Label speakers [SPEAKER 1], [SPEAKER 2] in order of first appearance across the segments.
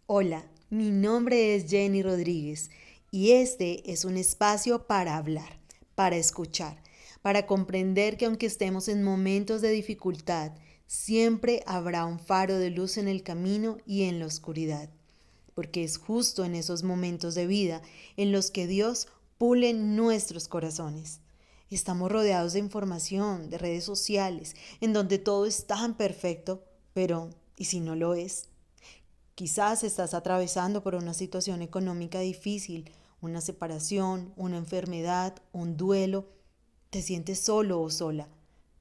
[SPEAKER 1] Hola, mi nombre es Jenny Rodríguez y este es un espacio para hablar, para escuchar, para comprender que aunque estemos en momentos de dificultad, siempre habrá un faro de luz en el camino y en la oscuridad, porque es justo en esos momentos de vida en los que Dios pule nuestros corazones. Estamos rodeados de información, de redes sociales, en donde todo es tan perfecto, pero ¿y si no lo es? Quizás estás atravesando por una situación económica difícil, una separación, una enfermedad, un duelo. Te sientes solo o sola.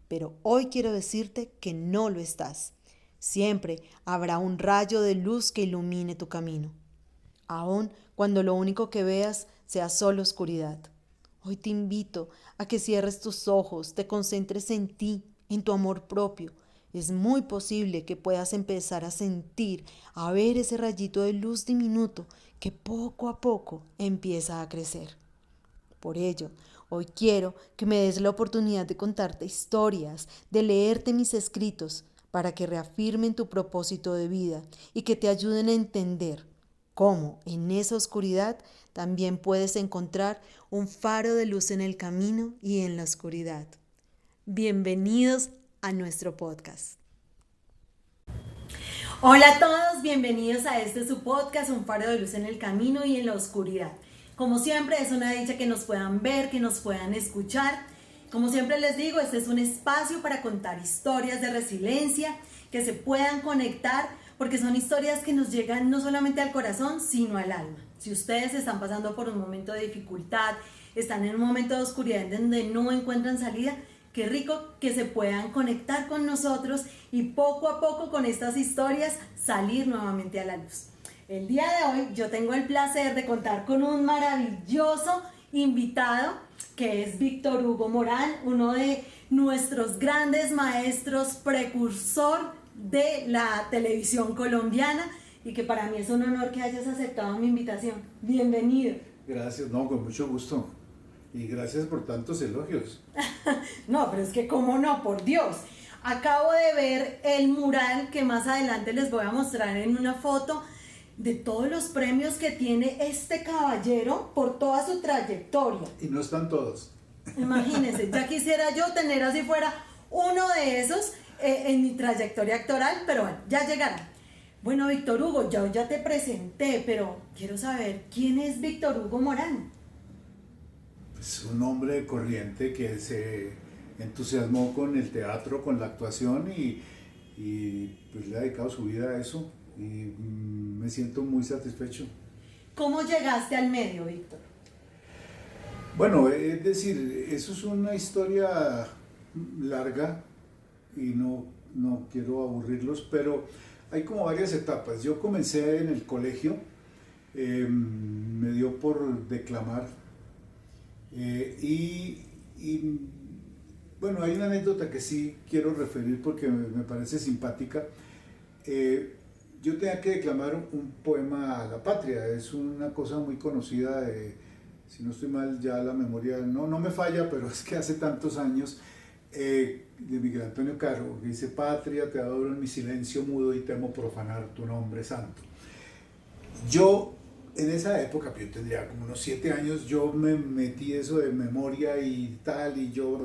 [SPEAKER 1] Pero hoy quiero decirte que no lo estás. Siempre habrá un rayo de luz que ilumine tu camino, aun cuando lo único que veas sea solo oscuridad. Hoy te invito a que cierres tus ojos, te concentres en ti, en tu amor propio. Es muy posible que puedas empezar a sentir, a ver ese rayito de luz diminuto que poco a poco empieza a crecer. Por ello, hoy quiero que me des la oportunidad de contarte historias, de leerte mis escritos, para que reafirmen tu propósito de vida y que te ayuden a entender cómo en esa oscuridad también puedes encontrar un faro de luz en el camino y en la oscuridad. Bienvenidos a nuestro podcast. Hola a todos, bienvenidos a este su podcast, Un faro de luz en el camino y en la oscuridad. Como siempre es una dicha que nos puedan ver, que nos puedan escuchar. Como siempre les digo, este es un espacio para contar historias de resiliencia, que se puedan conectar, porque son historias que nos llegan no solamente al corazón, sino al alma. Si ustedes están pasando por un momento de dificultad, están en un momento de oscuridad en donde no encuentran salida, qué rico que se puedan conectar con nosotros y poco a poco con estas historias salir nuevamente a la luz. El día de hoy yo tengo el placer de contar con un maravilloso invitado que es Víctor Hugo Morán, uno de nuestros grandes maestros, precursor de la televisión colombiana, y que para mí es un honor que hayas aceptado mi invitación. Bienvenido.
[SPEAKER 2] Gracias, no, con mucho gusto. Y gracias por tantos elogios.
[SPEAKER 1] No, pero es que cómo no, por Dios. Acabo de ver el mural que más adelante les voy a mostrar en una foto de todos los premios que tiene este caballero por toda su trayectoria.
[SPEAKER 2] Y no están todos.
[SPEAKER 1] Imagínense, ya quisiera yo tener así fuera uno de esos en mi trayectoria actoral, pero bueno, ya llegará. Bueno, Víctor Hugo, ya te presenté, pero quiero saber quién es Víctor Hugo Morán.
[SPEAKER 2] Es un hombre corriente que se entusiasmó con el teatro, con la actuación y pues le ha dedicado su vida a eso. Y me siento muy satisfecho.
[SPEAKER 1] ¿Cómo llegaste al medio, Víctor?
[SPEAKER 2] Bueno, es decir, eso es una historia larga y no quiero aburrirlos, pero hay como varias etapas. Yo comencé en el colegio, me dio por declamar y, bueno, hay una anécdota que sí quiero referir porque me parece simpática. Eh, yo tenía que declamar un poema a la patria, es una cosa muy conocida si no estoy mal ya la memoria no me falla, pero es que hace tantos años, de Miguel Antonio Caro, que dice: patria, te adoro en mi silencio mudo y temo profanar tu nombre santo. Yo en esa época, yo tendría como unos 7 años, yo me metí eso de memoria y tal, y yo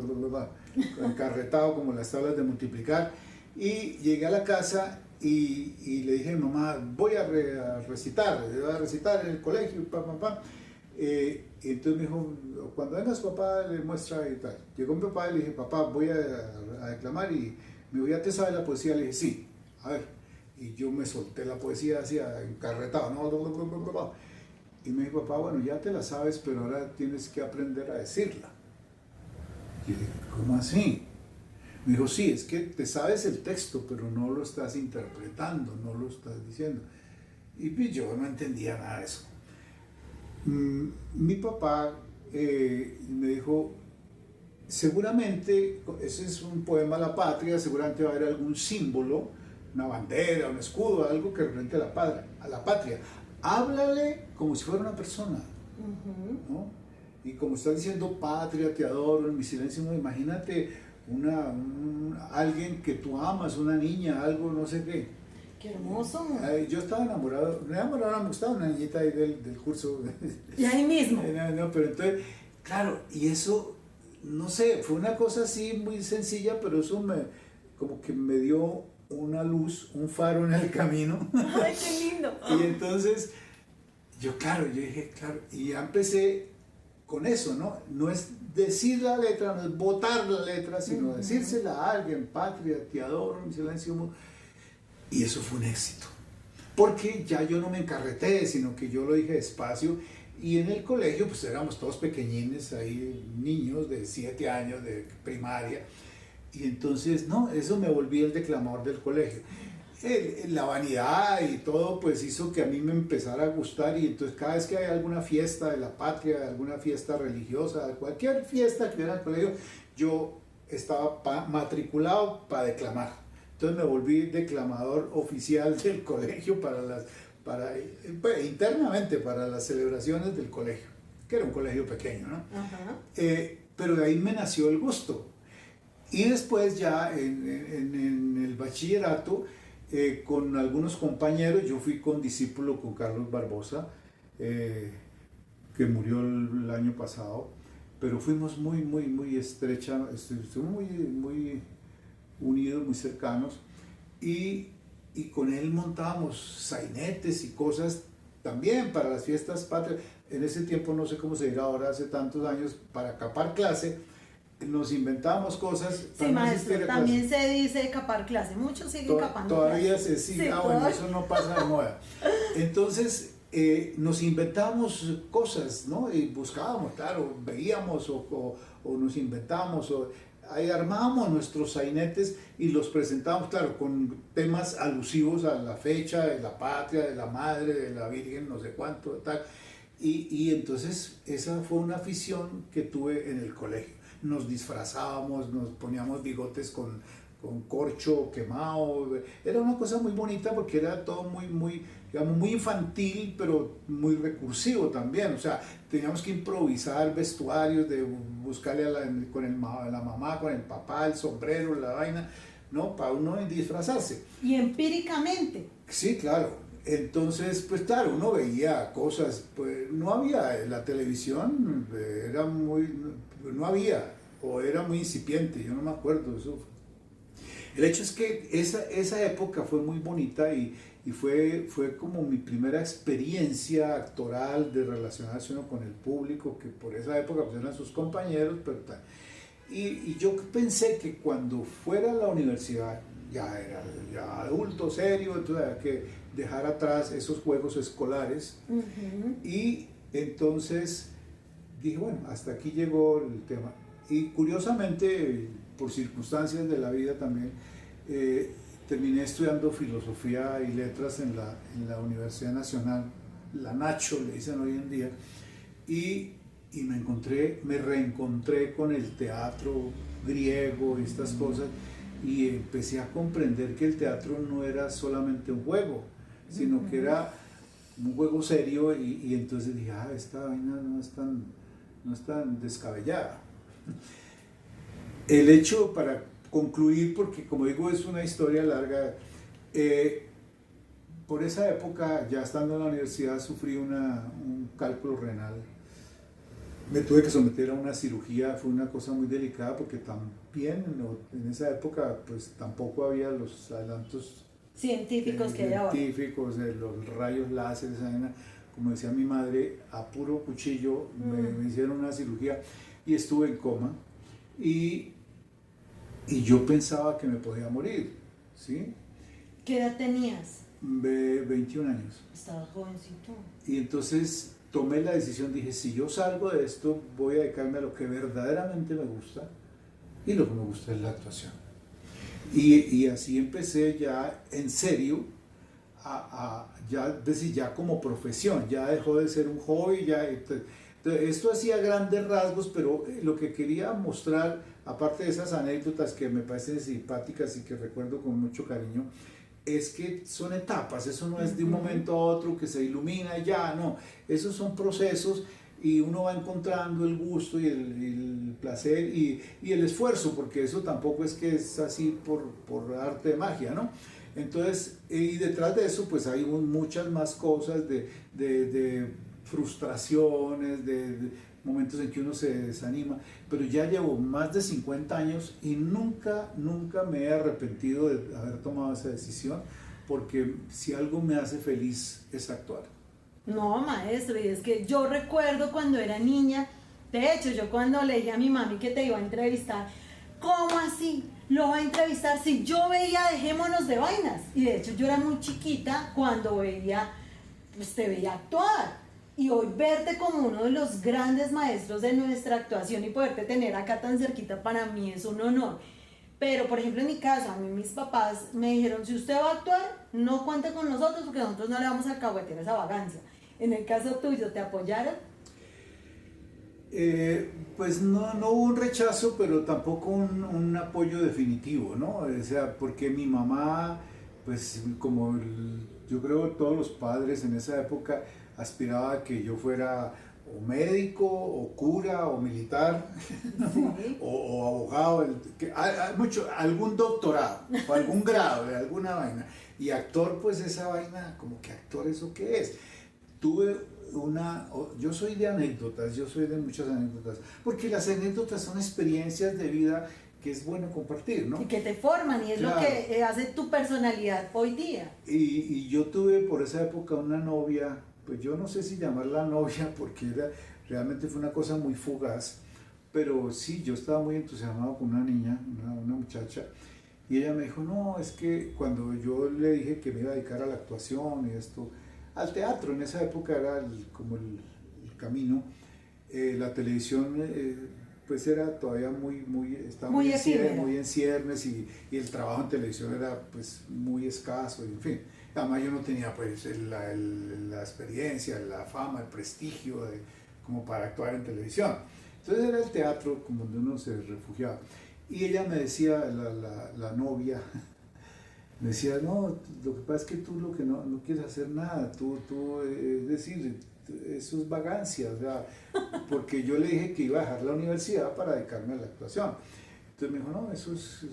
[SPEAKER 2] encarretado como las tablas de multiplicar, y llegué a la casa y le dije: mamá, voy a recitar en el colegio, y entonces me dijo: cuando vengas papá le muestra y tal. Llegó mi papá y le dije: papá, voy a declamar, y me dijo: ¿ya te sabes la poesía? Le dije: sí, a ver. Y yo me solté la poesía así encarretado, ¿no? Y me dijo: papá, bueno, ya te la sabes, pero ahora tienes que aprender a decirla. Y dije: ¿cómo así? Me dijo: sí, es que te sabes el texto, pero no lo estás interpretando, no lo estás diciendo. Y pues yo no entendía nada de eso. Mi papá me dijo: seguramente ese es un poema a la patria, seguramente va a haber algún símbolo, una bandera, un escudo, algo que represente a la patria. Háblale como si fuera una persona, ¿no? Y como estás diciendo: patria, te adoro en mi silencio, no, imagínate alguien que tú amas, una niña, algo, no sé qué.
[SPEAKER 1] Qué hermoso.
[SPEAKER 2] Yo estaba enamorado, me gustaba una niñita ahí del curso.
[SPEAKER 1] Y ahí mismo.
[SPEAKER 2] No, pero entonces, claro, y eso, no sé, fue una cosa así muy sencilla, pero eso como que me dio una luz, un faro en el camino.
[SPEAKER 1] Ay, qué lindo.
[SPEAKER 2] Y entonces, yo dije, claro, y ya empecé con eso, ¿no? No es decir la letra, no es botar la letra, sino decírsela a alguien, patria, te adoro, mi silencio. Y eso fue un éxito. Porque ya yo no me encarreté, sino que yo lo dije despacio. Y en el colegio, pues éramos todos pequeñines, ahí niños de 7 años, de primaria. Y entonces, no, eso me volví el declamador del colegio. La vanidad y todo, pues hizo que a mí me empezara a gustar. Y entonces, cada vez que hay alguna fiesta de la patria, alguna fiesta religiosa, cualquier fiesta que hubiera en el colegio, yo estaba matriculado para declamar. Entonces me volví declamador oficial del colegio internamente para las celebraciones del colegio, que era un colegio pequeño, ¿no?
[SPEAKER 1] Ajá.
[SPEAKER 2] Pero de ahí me nació el gusto. Y después ya en el bachillerato, con algunos compañeros, yo fui condiscípulo con Carlos Barbosa, que murió el año pasado, pero fuimos muy estrecha, muy unidos, muy cercanos, y con él montábamos sainetes y cosas también para las fiestas patrias. En ese tiempo, no sé cómo se dirá ahora, hace tantos años, para capar clase, nos inventábamos cosas.
[SPEAKER 1] Sí, maestro, también se dice capar clase, muchos siguen capando
[SPEAKER 2] todavía
[SPEAKER 1] clase.
[SPEAKER 2] se sigue, bueno, eso no pasa de moda. Entonces, nos inventábamos cosas, ¿no? Y buscábamos, claro, veíamos o nos inventábamos, ahí armábamos nuestros sainetes y los presentábamos, claro, con temas alusivos a la fecha de la patria, de la madre, de la virgen, no sé cuánto, tal. Y entonces esa fue una afición que tuve en el colegio. Nos disfrazábamos, nos poníamos bigotes con corcho quemado. Era una cosa muy bonita porque era todo digamos, muy infantil, pero muy recursivo también. O sea, teníamos que improvisar vestuarios, de buscarle con la mamá, con el papá, el sombrero, la vaina, ¿no? Para uno disfrazarse.
[SPEAKER 1] Y empíricamente.
[SPEAKER 2] Sí, claro. Entonces, pues claro, uno veía cosas, pues no había, la televisión era no había, o era muy incipiente, yo no me acuerdo, eso. El hecho es que esa época fue muy bonita y fue como mi primera experiencia actoral de relacionarse uno con el público, que por esa época pues eran sus compañeros, pero tal. Y yo pensé que cuando fuera a la universidad, ya era ya adulto, serio, entonces había que dejar atrás esos juegos escolares. Y entonces dije, bueno, hasta aquí llegó el tema. Y curiosamente, por circunstancias de la vida también, terminé estudiando filosofía y letras en la Universidad Nacional, la Nacho le dicen hoy en día, y me reencontré con el teatro griego y estas cosas, y empecé a comprender que el teatro no era solamente un juego, sino que era un juego serio, y entonces dije, esta vaina no es tan descabellada. El hecho, para concluir, porque como digo es una historia larga, por esa época, ya estando en la universidad, sufrí un cálculo renal. Me tuve que someter a una cirugía, fue una cosa muy delicada porque también en esa época pues tampoco había los adelantos
[SPEAKER 1] científicos que hay ahora.
[SPEAKER 2] Científicos, los rayos láser, como decía mi madre, a puro cuchillo me hicieron una cirugía y estuve en coma. Y yo pensaba que me podía morir, ¿sí?
[SPEAKER 1] ¿Qué edad tenías?
[SPEAKER 2] 21 años.
[SPEAKER 1] Estabas jovencito.
[SPEAKER 2] Y entonces tomé la decisión, dije, si yo salgo de esto, voy a dedicarme a lo que verdaderamente me gusta, y lo que me gusta es la actuación. Y así empecé ya en serio, ya como profesión, ya dejó de ser un hobby, entonces, esto hacía grandes rasgos, pero lo que quería mostrar, aparte de esas anécdotas que me parecen simpáticas y que recuerdo con mucho cariño, es que son etapas, eso no es de un momento a otro que se ilumina y ya, no, esos son procesos y uno va encontrando el gusto y el placer y el esfuerzo, porque eso tampoco es que es así por arte de magia, ¿no? Entonces, y detrás de eso pues hay muchas más cosas de frustraciones, de momentos en que uno se desanima, pero ya llevo más de 50 años y nunca me he arrepentido de haber tomado esa decisión, porque si algo me hace feliz es actuar.
[SPEAKER 1] No, maestro, y es que yo recuerdo cuando era niña, de hecho, yo cuando le dije a mi mami que te iba a entrevistar, ¿cómo así? ¿Lo va a entrevistar? Si yo veía Dejémonos de Vainas. Y de hecho yo era muy chiquita cuando veía, pues te veía actuar. Y hoy verte como uno de los grandes maestros de nuestra actuación y poderte tener acá tan cerquita para mí es un honor. Pero, por ejemplo, en mi caso, a mí mis papás me dijeron, si usted va a actuar, no cuente con nosotros porque nosotros no le vamos a alcahuetear esa vagancia. En el caso tuyo, ¿te apoyaron?
[SPEAKER 2] Pues no hubo un rechazo, pero tampoco un apoyo definitivo, ¿no? O sea, porque mi mamá, pues como yo creo todos los padres en esa época, aspiraba a que yo fuera o médico, o cura, o militar,
[SPEAKER 1] Sí.
[SPEAKER 2] o abogado, algún doctorado, o algún grado de alguna vaina. Y actor, pues esa vaina, como que actor, ¿eso qué es? Tuve yo soy de anécdotas, yo soy de muchas anécdotas, porque las anécdotas son experiencias de vida que es bueno compartir,
[SPEAKER 1] Y
[SPEAKER 2] ¿no?
[SPEAKER 1] que te forman y es
[SPEAKER 2] Claro.
[SPEAKER 1] lo que hace tu personalidad hoy día.
[SPEAKER 2] Y yo tuve por esa época una novia, pues yo no sé si llamarla novia porque realmente fue una cosa muy fugaz, pero sí, yo estaba muy entusiasmado con una niña, una muchacha, y ella me dijo, no, es que cuando yo le dije que me iba a dedicar a la actuación y esto, al teatro, en esa época era como el camino, la televisión pues era todavía estaba
[SPEAKER 1] Muy efímera.
[SPEAKER 2] muy en ciernes y el trabajo en televisión era pues muy escaso, y en fin. Además yo no tenía pues la experiencia, la fama, el prestigio como para actuar en televisión. Entonces era el teatro como donde uno se refugiaba. Y ella me decía, la novia, me decía, no, lo que pasa es que tú lo que no quieres hacer nada, es decir, eso es vagancia, o sea, porque yo le dije que iba a dejar la universidad para dedicarme a la actuación. Entonces me dijo, no, eso es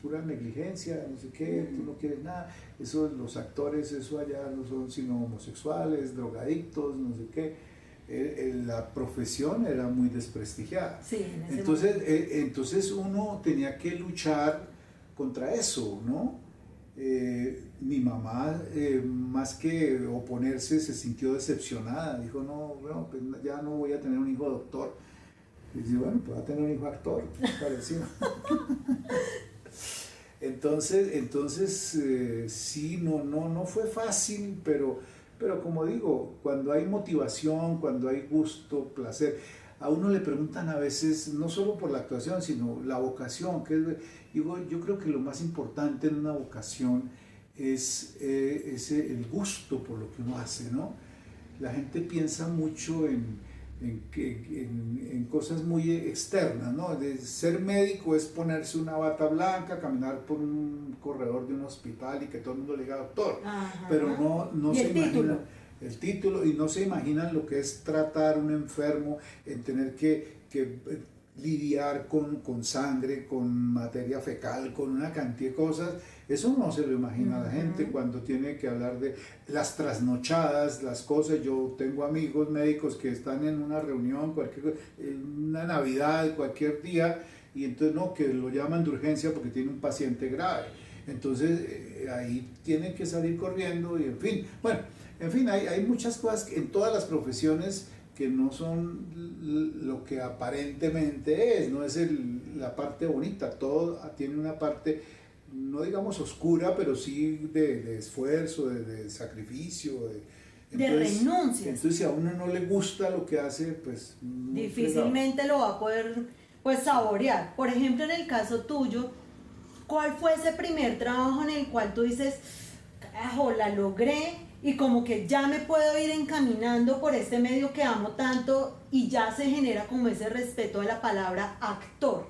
[SPEAKER 2] pura negligencia, no sé qué, tú no quieres nada, eso, los actores, eso allá no son sino homosexuales, drogadictos, no sé qué. La profesión era muy desprestigiada.
[SPEAKER 1] Sí, en ese
[SPEAKER 2] Entonces,
[SPEAKER 1] momento.
[SPEAKER 2] entonces uno tenía que luchar contra eso, ¿no? Mi mamá, más que oponerse, se sintió decepcionada. Dijo, no, pues ya no voy a tener un hijo doctor. Y dice, bueno, pues va a tener un hijo actor, parecido. Entonces sí, no fue fácil, pero como digo, cuando hay motivación, cuando hay gusto, placer, a uno le preguntan a veces, no solo por la actuación, sino la vocación, digo, yo creo que lo más importante en una vocación es el gusto por lo que uno hace, ¿no? La gente piensa mucho en cosas muy externas, ¿no? De ser médico es ponerse una bata blanca, caminar por un corredor de un hospital y que todo el mundo le diga doctor,
[SPEAKER 1] Ajá.
[SPEAKER 2] pero no
[SPEAKER 1] ¿Y
[SPEAKER 2] se
[SPEAKER 1] el título?
[SPEAKER 2] imagina el título y no se imaginan lo que es tratar a un enfermo, en tener que lidiar con sangre, con materia fecal, con una cantidad de cosas. Eso no se lo imagina la gente cuando tiene que hablar de las trasnochadas, las cosas. Yo tengo amigos médicos que están en una reunión, una Navidad, cualquier día, y entonces no, que lo llaman de urgencia porque tiene un paciente grave. Entonces ahí tienen que salir corriendo y en fin, bueno, en fin, hay muchas cosas en todas las profesiones que no son lo que aparentemente es, no es la parte bonita, todo tiene una parte, no digamos oscura, pero sí de esfuerzo, de sacrificio, entonces,
[SPEAKER 1] renuncias.
[SPEAKER 2] entonces si a uno no le gusta lo que hace, pues
[SPEAKER 1] Difícilmente lo va a poder pues saborear. Por ejemplo, en el caso tuyo, ¿cuál fue ese primer trabajo en el cual tú dices, carajo, la logré y como que ya me puedo ir encaminando por este medio que amo tanto y ya se genera como ese respeto a la palabra actor?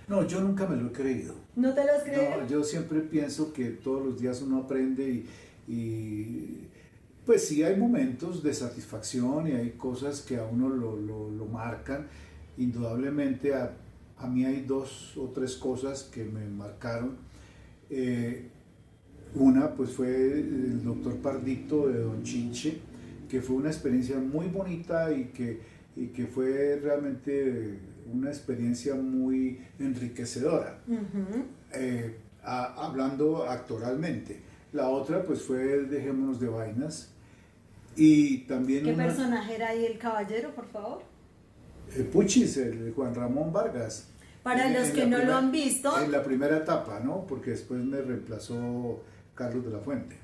[SPEAKER 2] No, yo nunca me lo he creído.
[SPEAKER 1] ¿No te lo has creído?
[SPEAKER 2] No, yo siempre pienso que todos los días uno aprende y pues sí hay momentos de satisfacción y hay cosas que a uno lo marcan. Indudablemente a mí hay dos o tres cosas que me marcaron. Una pues fue el doctor Pardito de Don Chinche, que fue una experiencia muy bonita y que fue realmente una experiencia muy enriquecedora, hablando actoralmente. La otra pues fue Dejémonos de Vainas y también
[SPEAKER 1] ¿Qué personaje era ahí el caballero, por favor?
[SPEAKER 2] Puchis, el Juan Ramón Vargas.
[SPEAKER 1] Para los que no lo han visto.
[SPEAKER 2] En la primera etapa, ¿no? Porque después me reemplazó Carlos de la Fuente.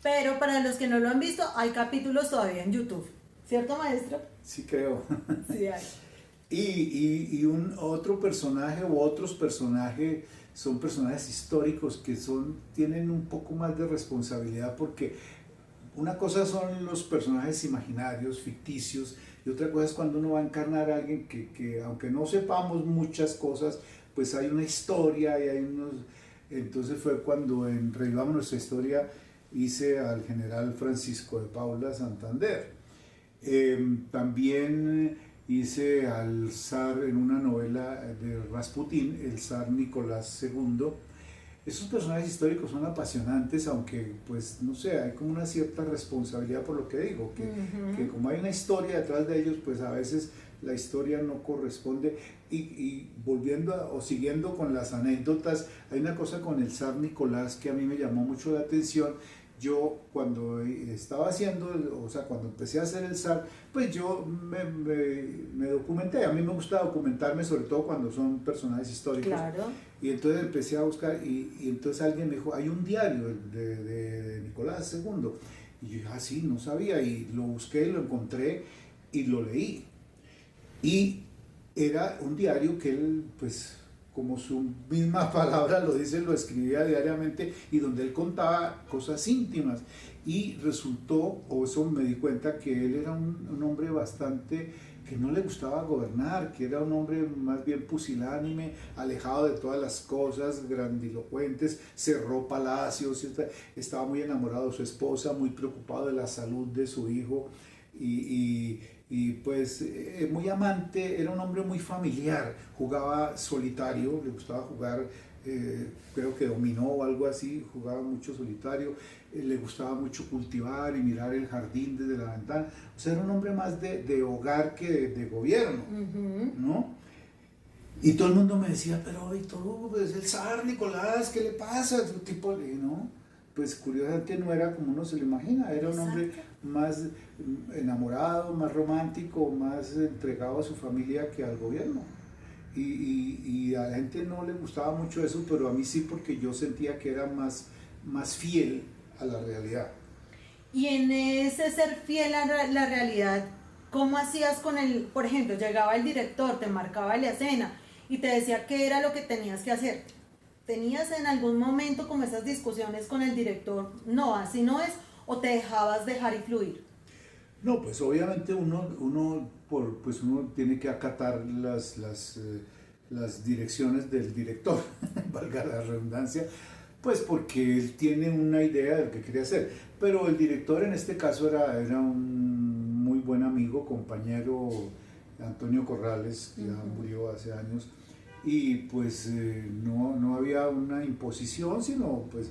[SPEAKER 1] Pero para los que no lo han visto, hay capítulos todavía en YouTube. ¿Cierto, maestro?
[SPEAKER 2] Sí, creo.
[SPEAKER 1] Sí, hay.
[SPEAKER 2] Y un otro personaje u otros personajes son personajes históricos que tienen un poco más de responsabilidad porque una cosa son los personajes imaginarios, ficticios, y otra cosa es cuando uno va a encarnar a alguien que aunque no sepamos muchas cosas, pues hay una historia y hay unos... Entonces fue cuando en Revivamos Nuestra Historia hice al general Francisco de Paula Santander. También hice al zar en una novela de Rasputín, el zar Nicolás II. Esos personajes históricos son apasionantes, aunque pues no sé, hay como una cierta responsabilidad por lo que digo, que como hay una historia detrás de ellos, pues a veces la historia no corresponde. Y volviendo o siguiendo con las anécdotas, hay una cosa con el zar Nicolás que a mí me llamó mucho la atención. Yo cuando estaba haciendo, o sea, cuando empecé a hacer el zar, pues yo me documenté. A mí me gusta documentarme, sobre todo cuando son personajes históricos.
[SPEAKER 1] Claro.
[SPEAKER 2] Y entonces empecé a buscar y entonces alguien me dijo, hay un diario de Nicolás II. Y yo dije, ah, sí, no sabía. Y lo busqué, lo encontré y lo leí. Y era un diario que él, pues, como su misma palabra lo dice, lo escribía diariamente y donde él contaba cosas íntimas. Y resultó, o eso me di cuenta, que él era un hombre bastante, que no le gustaba gobernar, que era un hombre más bien pusilánime, alejado de todas las cosas, grandilocuentes, cerró palacios, estaba muy enamorado de su esposa, muy preocupado de la salud de su hijo y pues muy amante, era un hombre muy familiar, jugaba solitario, le gustaba jugar, creo que dominó o algo así, jugaba mucho solitario, le gustaba mucho cultivar y mirar el jardín desde la ventana, o sea, era un hombre más de hogar que de gobierno, ¿no? Y todo el mundo me decía, pero Víctor, pues el zar Nicolás, ¿qué le pasa? Tipo, ¿no? Pues curiosamente no era como uno se lo imagina, era un hombre más enamorado, más romántico, más entregado a su familia que al gobierno. Y a la gente no le gustaba mucho eso, pero a mí sí, porque yo sentía que era más fiel a la realidad.
[SPEAKER 1] Y en ese ser fiel a la realidad, ¿cómo hacías con el, por ejemplo, llegaba el director, te marcaba la escena y te decía qué era lo que tenías que hacer? ¿Tenías en algún momento como esas discusiones con el director, no, así no es, o te dejabas dejar y fluir?
[SPEAKER 2] No, pues obviamente uno tiene que acatar las direcciones del director, valga la redundancia, pues porque él tiene una idea de lo que quiere hacer. Pero el director en este caso era un muy buen amigo, compañero, Antonio Corrales, que ya murió hace años. Y pues no había una imposición, sino pues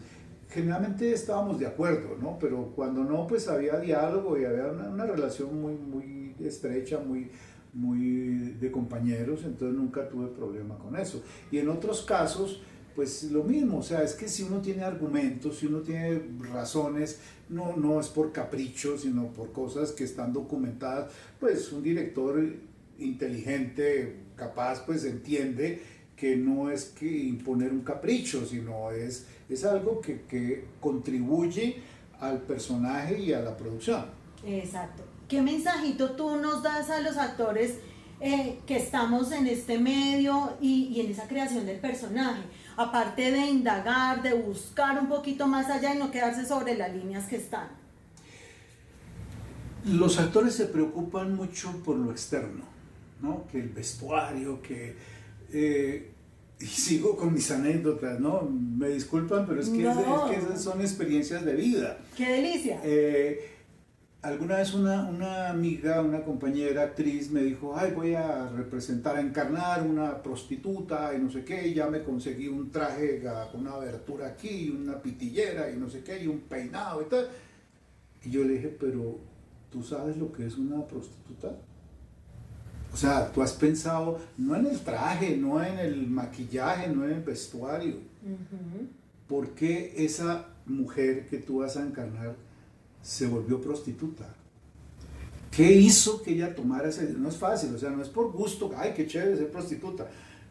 [SPEAKER 2] generalmente estábamos de acuerdo, ¿no? Pero cuando no, pues había diálogo y había una relación muy estrecha, muy de compañeros, entonces nunca tuve problema con eso. Y en otros casos, pues lo mismo, o sea, es que si uno tiene argumentos, si uno tiene razones, no es por capricho, sino por cosas que están documentadas, pues un director inteligente, capaz, pues entiende que no es que imponer un capricho, sino es algo que contribuye al personaje y a la producción.
[SPEAKER 1] Exacto. ¿Qué mensajito tú nos das a los actores que estamos en este medio y en esa creación del personaje? Aparte de indagar, de buscar un poquito más allá y no quedarse sobre las líneas que están.
[SPEAKER 2] Los actores se preocupan mucho por lo externo, ¿no? Que el vestuario, y sigo con mis anécdotas, ¿no? Me disculpan, pero es que esas son experiencias de vida.
[SPEAKER 1] ¡Qué delicia!
[SPEAKER 2] Alguna vez una amiga, una compañera actriz me dijo, ay, voy a representar, a encarnar una prostituta y no sé qué, y ya me conseguí un traje con una abertura aquí, una pitillera y no sé qué, y un peinado y tal. Y yo le dije, pero ¿tú sabes lo que es una prostituta? O sea, tú has pensado no en el traje, no en el maquillaje, no en el vestuario.
[SPEAKER 1] Ujú.
[SPEAKER 2] ¿Por qué esa mujer que tú vas a encarnar se volvió prostituta? ¿Qué hizo que ella tomara ese? No es fácil, o sea, no es por gusto, ay, qué chévere ser prostituta.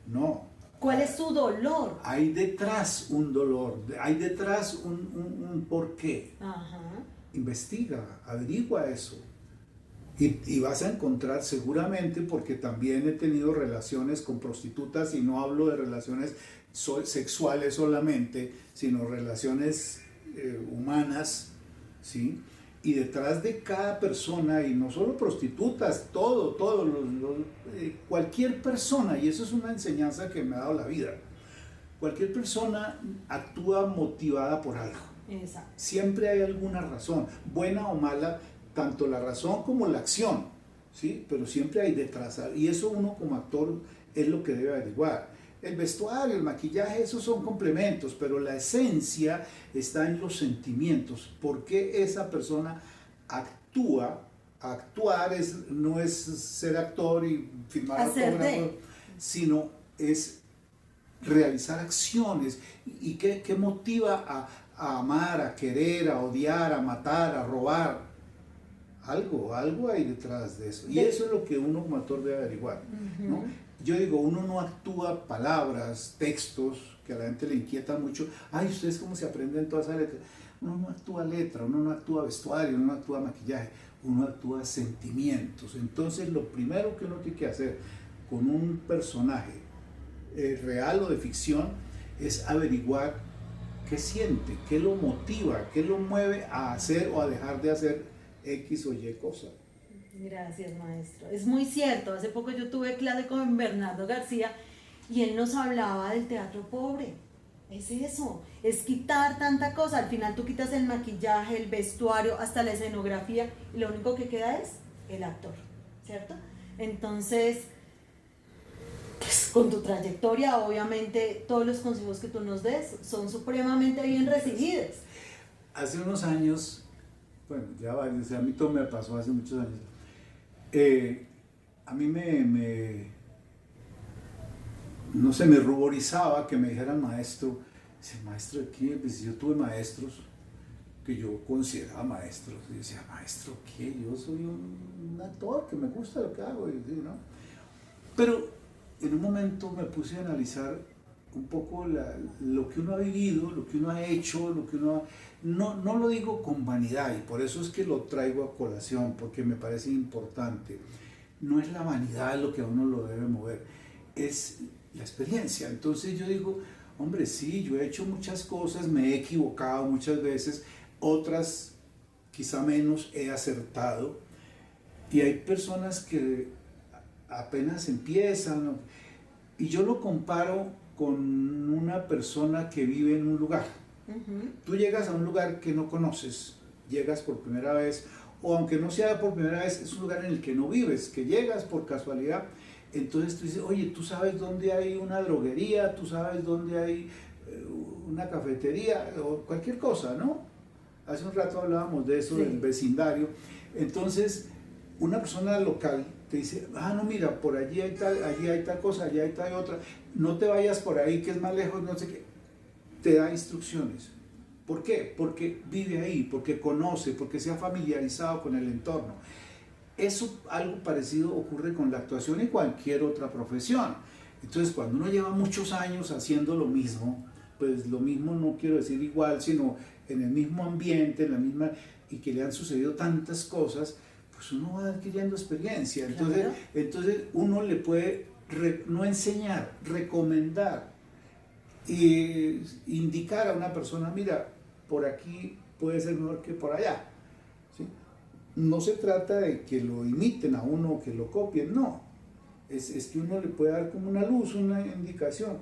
[SPEAKER 2] No.
[SPEAKER 1] ¿Cuál es su dolor?
[SPEAKER 2] Hay detrás un dolor, hay detrás un porqué.
[SPEAKER 1] Ajá.
[SPEAKER 2] Investiga, averigua eso. Y vas a encontrar seguramente, porque también he tenido relaciones con prostitutas y no hablo de relaciones sexuales solamente, sino relaciones humanas, ¿sí? Y detrás de cada persona, y no solo prostitutas, cualquier persona, y eso es una enseñanza que me ha dado la vida, cualquier persona actúa motivada por algo.
[SPEAKER 1] Exacto.
[SPEAKER 2] Siempre hay alguna razón, buena o mala, tanto la razón como la acción, ¿sí? Pero siempre hay detrás, y eso uno como actor es lo que debe averiguar. El vestuario, el maquillaje, esos son complementos, pero la esencia está en los sentimientos. ¿Por qué esa persona actúa? Actuar no es ser actor y firmar autógrafos, sino es realizar acciones. ¿Y qué motiva a amar, a querer, a odiar, a matar, a robar? Algo hay detrás de eso. Y eso es lo que uno como actor debe averiguar, ¿no? Yo digo, uno no actúa palabras, textos, que a la gente le inquieta mucho. Ay, ¿ustedes cómo se aprenden todas esas letras? Uno no actúa letra, uno no actúa vestuario, uno no actúa maquillaje, uno actúa sentimientos. Entonces, lo primero que uno tiene que hacer con un personaje real o de ficción es averiguar qué siente, qué lo motiva, qué lo mueve a hacer o a dejar de hacer X o Y cosa.
[SPEAKER 1] Gracias, maestro. Es muy cierto. Hace poco yo tuve clase con Bernardo García y él nos hablaba del teatro pobre. Es eso, es quitar tanta cosa. Al final tú quitas el maquillaje, el vestuario, hasta la escenografía y lo único que queda es el actor, ¿cierto? Entonces, pues con tu trayectoria, obviamente, todos los consejos que tú nos des son supremamente bien recibidos.
[SPEAKER 2] Hace unos años, bueno, ya varios, o sea, a mí todo me pasó hace muchos años. A mí no sé, me ruborizaba que me dijeran maestro. Dice, ¿maestro de qué? Pues yo tuve maestros que yo consideraba maestros. Y yo decía, ¿maestro qué? Yo soy un actor que me gusta lo que hago, ¿no? Pero en un momento me puse a analizar un poco lo que uno ha vivido, lo que uno ha hecho, lo que uno ha... No lo digo con vanidad, y por eso es que lo traigo a colación, porque me parece importante. No es la vanidad lo que a uno lo debe mover, es la experiencia. Entonces yo digo, hombre, sí, yo he hecho muchas cosas, me he equivocado muchas veces, otras quizá menos he acertado, y hay personas que apenas empiezan, ¿no? Y yo lo comparo con una persona que vive en un lugar. Tú llegas a un lugar que no conoces, llegas por primera vez, o aunque no sea por primera vez, es un lugar en el que no vives, que llegas por casualidad. Entonces tú dices, oye, ¿tú sabes dónde hay una droguería? ¿Tú sabes dónde hay una cafetería? O cualquier cosa, ¿no? Hace un rato hablábamos de eso, sí, del vecindario. Entonces, una persona local te dice, no, mira, por allí hay tal cosa, allí hay tal otra, no te vayas por ahí que es más lejos, no sé qué. Te da instrucciones. ¿Por qué? Porque vive ahí, porque conoce, porque se ha familiarizado con el entorno. Eso, algo parecido ocurre con la actuación y cualquier otra profesión. Entonces, cuando uno lleva muchos años haciendo lo mismo, pues lo mismo no quiero decir igual, sino en el mismo ambiente, en la misma, y que le han sucedido tantas cosas, pues uno va adquiriendo experiencia. Entonces, claro, entonces uno le puede no enseñar, recomendar, y indicar a una persona, mira, por aquí puede ser mejor que por allá, ¿sí? No se trata de que lo imiten a uno o que lo copien, no, es que uno le puede dar como una luz, una indicación.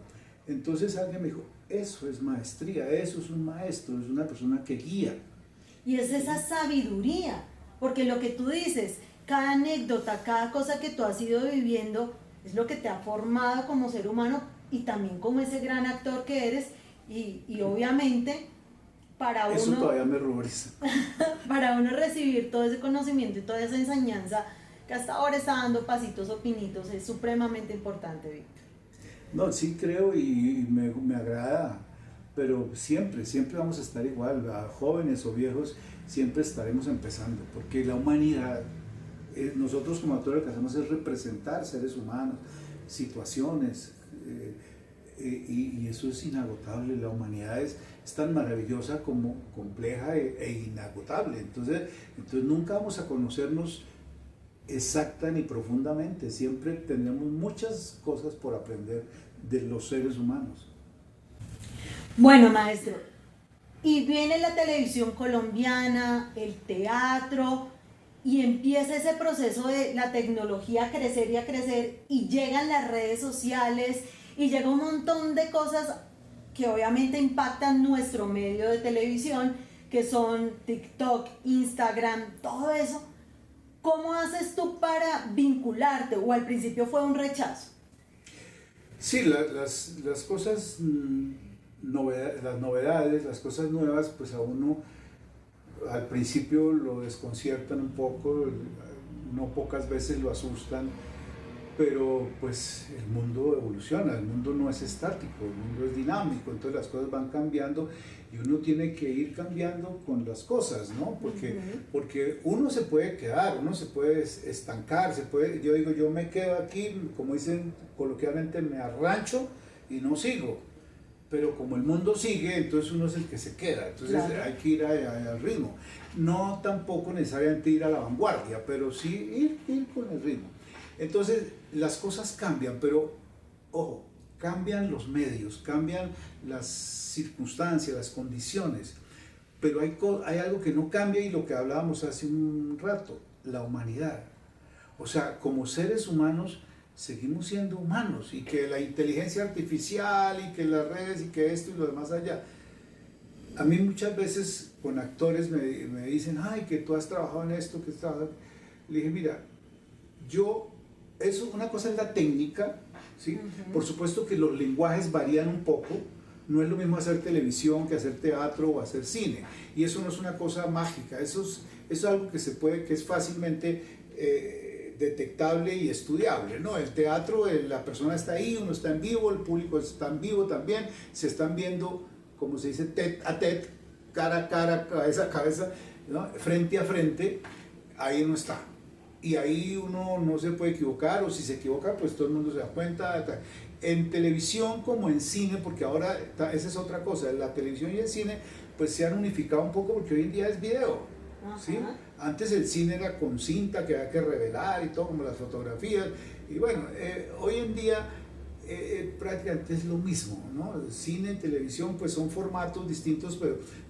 [SPEAKER 2] Entonces alguien me dijo, eso es maestría, eso es un maestro, es una persona que guía.
[SPEAKER 1] Y es esa sabiduría, porque lo que tú dices, cada anécdota, cada cosa que tú has ido viviendo es lo que te ha formado como ser humano y también como ese gran actor que eres y obviamente para
[SPEAKER 2] Eso
[SPEAKER 1] uno,
[SPEAKER 2] todavía me ruboriza.
[SPEAKER 1] para uno recibir todo ese conocimiento y toda esa enseñanza que hasta ahora está dando pasitos o pinitos es supremamente importante, Víctor.
[SPEAKER 2] No, sí creo y me agrada, pero siempre, siempre vamos a estar igual, a jóvenes o viejos, siempre estaremos empezando, porque la humanidad, nosotros como actores lo que hacemos es representar seres humanos, situaciones, y eso es inagotable. La humanidad es tan maravillosa como compleja e inagotable. Entonces nunca vamos a conocernos exacta ni profundamente. Siempre tendremos muchas cosas por aprender de los seres humanos.
[SPEAKER 1] Bueno, maestro, y viene la televisión colombiana, el teatro, y empieza ese proceso de la tecnología a crecer, y llegan las redes sociales, y llega un montón de cosas que obviamente impactan nuestro medio de televisión, que son TikTok, Instagram, todo eso. ¿Cómo haces tú para vincularte? ¿O al principio fue un rechazo?
[SPEAKER 2] Sí, las cosas, las novedades, las cosas nuevas, pues a uno al principio lo desconciertan un poco, no pocas veces lo asustan, pero pues el mundo evoluciona, el mundo no es estático, el mundo es dinámico, entonces las cosas van cambiando y uno tiene que ir cambiando con las cosas, ¿no? Porque uno se puede quedar, uno se puede estancar, yo digo, yo me quedo aquí, como dicen coloquialmente, me arrancho y no sigo. Pero como el mundo sigue, entonces uno es el que se queda, entonces claro, hay que ir al ritmo. No tampoco necesariamente ir a la vanguardia, pero sí ir con el ritmo. Entonces las cosas cambian, pero ojo, cambian los medios, cambian las circunstancias, las condiciones, pero hay algo que no cambia y lo que hablábamos hace un rato, la humanidad. O sea, como seres humanos seguimos siendo humanos y que la inteligencia artificial y que las redes y que esto y lo demás allá. A mí muchas veces con actores me dicen, ay, que tú has trabajado en esto, que has trabajado. Le dije, mira, una cosa es la técnica, ¿sí? Por supuesto que los lenguajes varían un poco, no es lo mismo hacer televisión que hacer teatro o hacer cine, y eso no es una cosa mágica, eso es algo que que es fácilmente detectable y estudiable, ¿no? El teatro, la persona está ahí, uno está en vivo, el público está en vivo también, se están viendo, como se dice, tete a tete, cara a cara, cabeza a cabeza, ¿no? Frente a frente, ahí no está. Y ahí uno no se puede equivocar, o si se equivoca, pues todo el mundo se da cuenta. En televisión como en cine, porque ahora esa es otra cosa, la televisión y el cine pues se han unificado un poco porque hoy en día es video, ¿sí? Antes el cine era con cinta que había que revelar y todo, como las fotografías, y bueno, hoy en día prácticamente es lo mismo, ¿no? Cine y televisión pues son formatos distintos,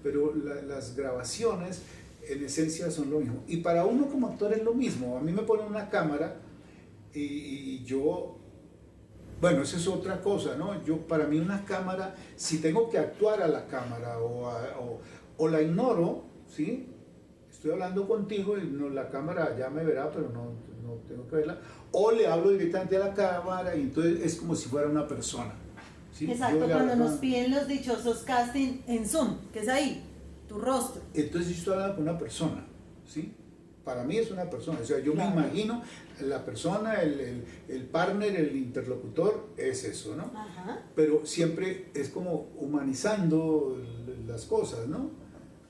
[SPEAKER 2] pero las grabaciones en esencia son lo mismo. Y para uno como actor es lo mismo. A mí me ponen una cámara y yo, bueno, eso es otra cosa, ¿no? Para mí una cámara, si tengo que actuar a la cámara o la ignoro, ¿sí? Estoy hablando contigo y la cámara ya me verá, pero no tengo que verla. O le hablo directamente a la cámara y entonces es como si fuera una persona, ¿sí?
[SPEAKER 1] Exacto, cuando nos piden los dichosos casting en Zoom, que es ahí, tu rostro.
[SPEAKER 2] Entonces yo estoy hablando con una persona, ¿sí? Para mí es una persona, o sea, yo claro, me imagino la persona, el partner, el interlocutor, es eso, ¿no? Ajá. Pero siempre es como humanizando las cosas, ¿no?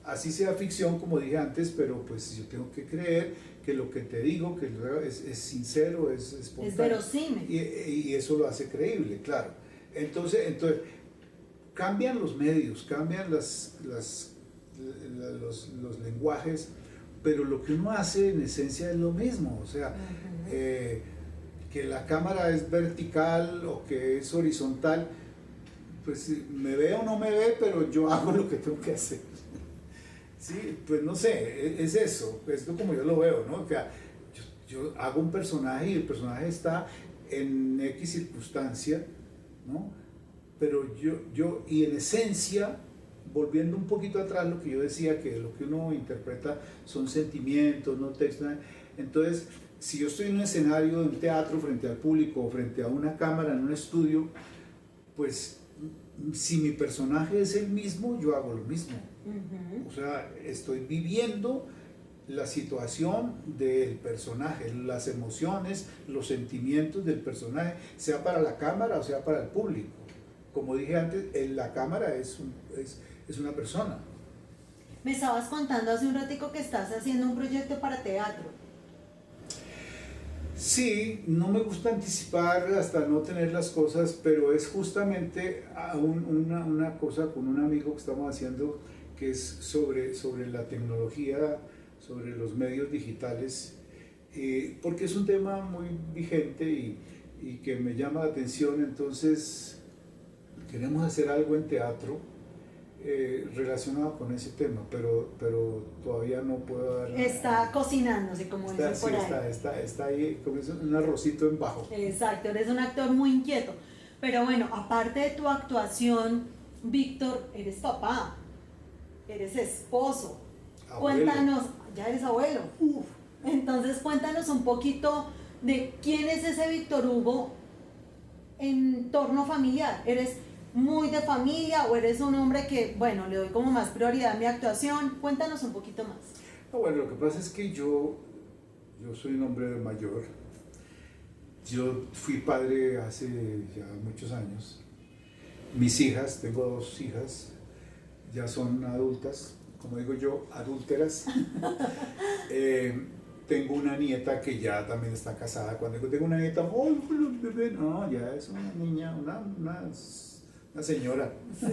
[SPEAKER 2] Así sea ficción, como dije antes, pero pues yo tengo que creer que lo que te digo, que es sincero, es espontáneo.
[SPEAKER 1] Es verosímil.
[SPEAKER 2] Y eso lo hace creíble, claro. Entonces cambian los medios, cambian los lenguajes, pero lo que uno hace en esencia es lo mismo, o sea, que la cámara es vertical o que es horizontal, pues me ve o no me ve, pero yo hago lo que tengo que hacer. Sí, pues no sé, es eso, es como yo lo veo, ¿no? O sea, yo hago un personaje y el personaje está en X circunstancia, ¿no? Pero y en esencia volviendo un poquito atrás lo que yo decía, que lo que uno interpreta son sentimientos, no texto. Entonces, si yo estoy en un escenario de un teatro frente al público o frente a una cámara en un estudio, pues si mi personaje es el mismo, yo hago lo mismo. O sea, estoy viviendo la situación del personaje, las emociones, los sentimientos del personaje, sea para la cámara o sea para el público. Como dije antes, la cámara es una persona.
[SPEAKER 1] Me estabas contando hace un ratico que estás haciendo un proyecto para teatro.
[SPEAKER 2] Sí, no me gusta anticipar hasta no tener las cosas, pero es justamente una cosa con un amigo que estamos haciendo que es sobre la tecnología, sobre los medios digitales, porque es un tema muy vigente y que me llama la atención. Entonces queremos hacer algo en teatro relacionado con ese tema, pero todavía no puedo dar...
[SPEAKER 1] Está cocinándose, como dicen por ahí.
[SPEAKER 2] Está ahí, como es un arrocito en bajo.
[SPEAKER 1] Exacto, eres un actor muy inquieto. Pero bueno, aparte de tu actuación, Víctor, eres papá, eres esposo.
[SPEAKER 2] Abuelo.
[SPEAKER 1] Cuéntanos, ya eres abuelo. Entonces cuéntanos un poquito de quién es ese Víctor Hugo en torno familiar. ¿Eres muy de familia o eres un hombre que, bueno, le doy como más prioridad a mi actuación? Cuéntanos un poquito más.
[SPEAKER 2] No, bueno, lo que pasa es que yo soy un hombre mayor. Yo fui padre hace ya muchos años. Mis hijas, tengo 2 hijas, ya son adultas, como digo yo, adúlteras. Tengo una nieta que ya también está casada. Cuando digo tengo una nieta, ¡oh, bebé! No, ya es una niña, una señora.
[SPEAKER 1] Sí.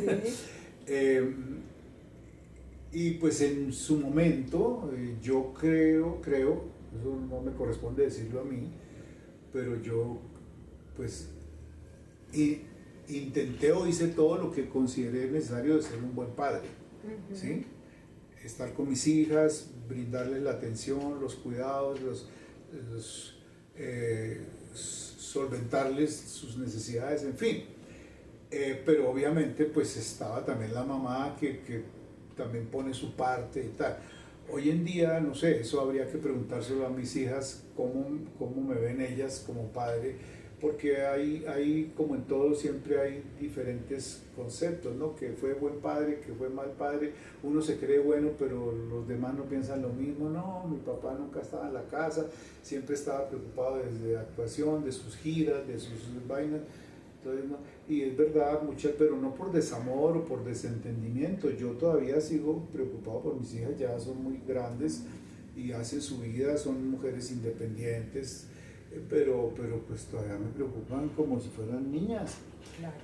[SPEAKER 2] Y pues en su momento, yo creo, eso no me corresponde decirlo a mí, pero yo pues intenté o hice todo lo que consideré necesario de ser un buen padre, ¿sí? Estar con mis hijas, brindarles la atención, los cuidados, solventarles sus necesidades, en fin. Pero obviamente pues estaba también la mamá que también pone su parte y tal. Hoy en día, no sé, eso habría que preguntárselo a mis hijas, cómo me ven ellas como padre, porque hay, como en todo, siempre hay diferentes conceptos, ¿no? Que fue buen padre, que fue mal padre, uno se cree bueno, pero los demás no piensan lo mismo. No, mi papá nunca estaba en la casa, siempre estaba preocupado desde actuación, de sus giras, de sus vainas. Entonces, no, y es verdad, pero no por desamor o por desentendimiento. Yo todavía sigo preocupado por mis hijas, ya son muy grandes y hacen su vida, son mujeres independientes, pero pues todavía me preocupan como si fueran niñas.
[SPEAKER 1] Claro.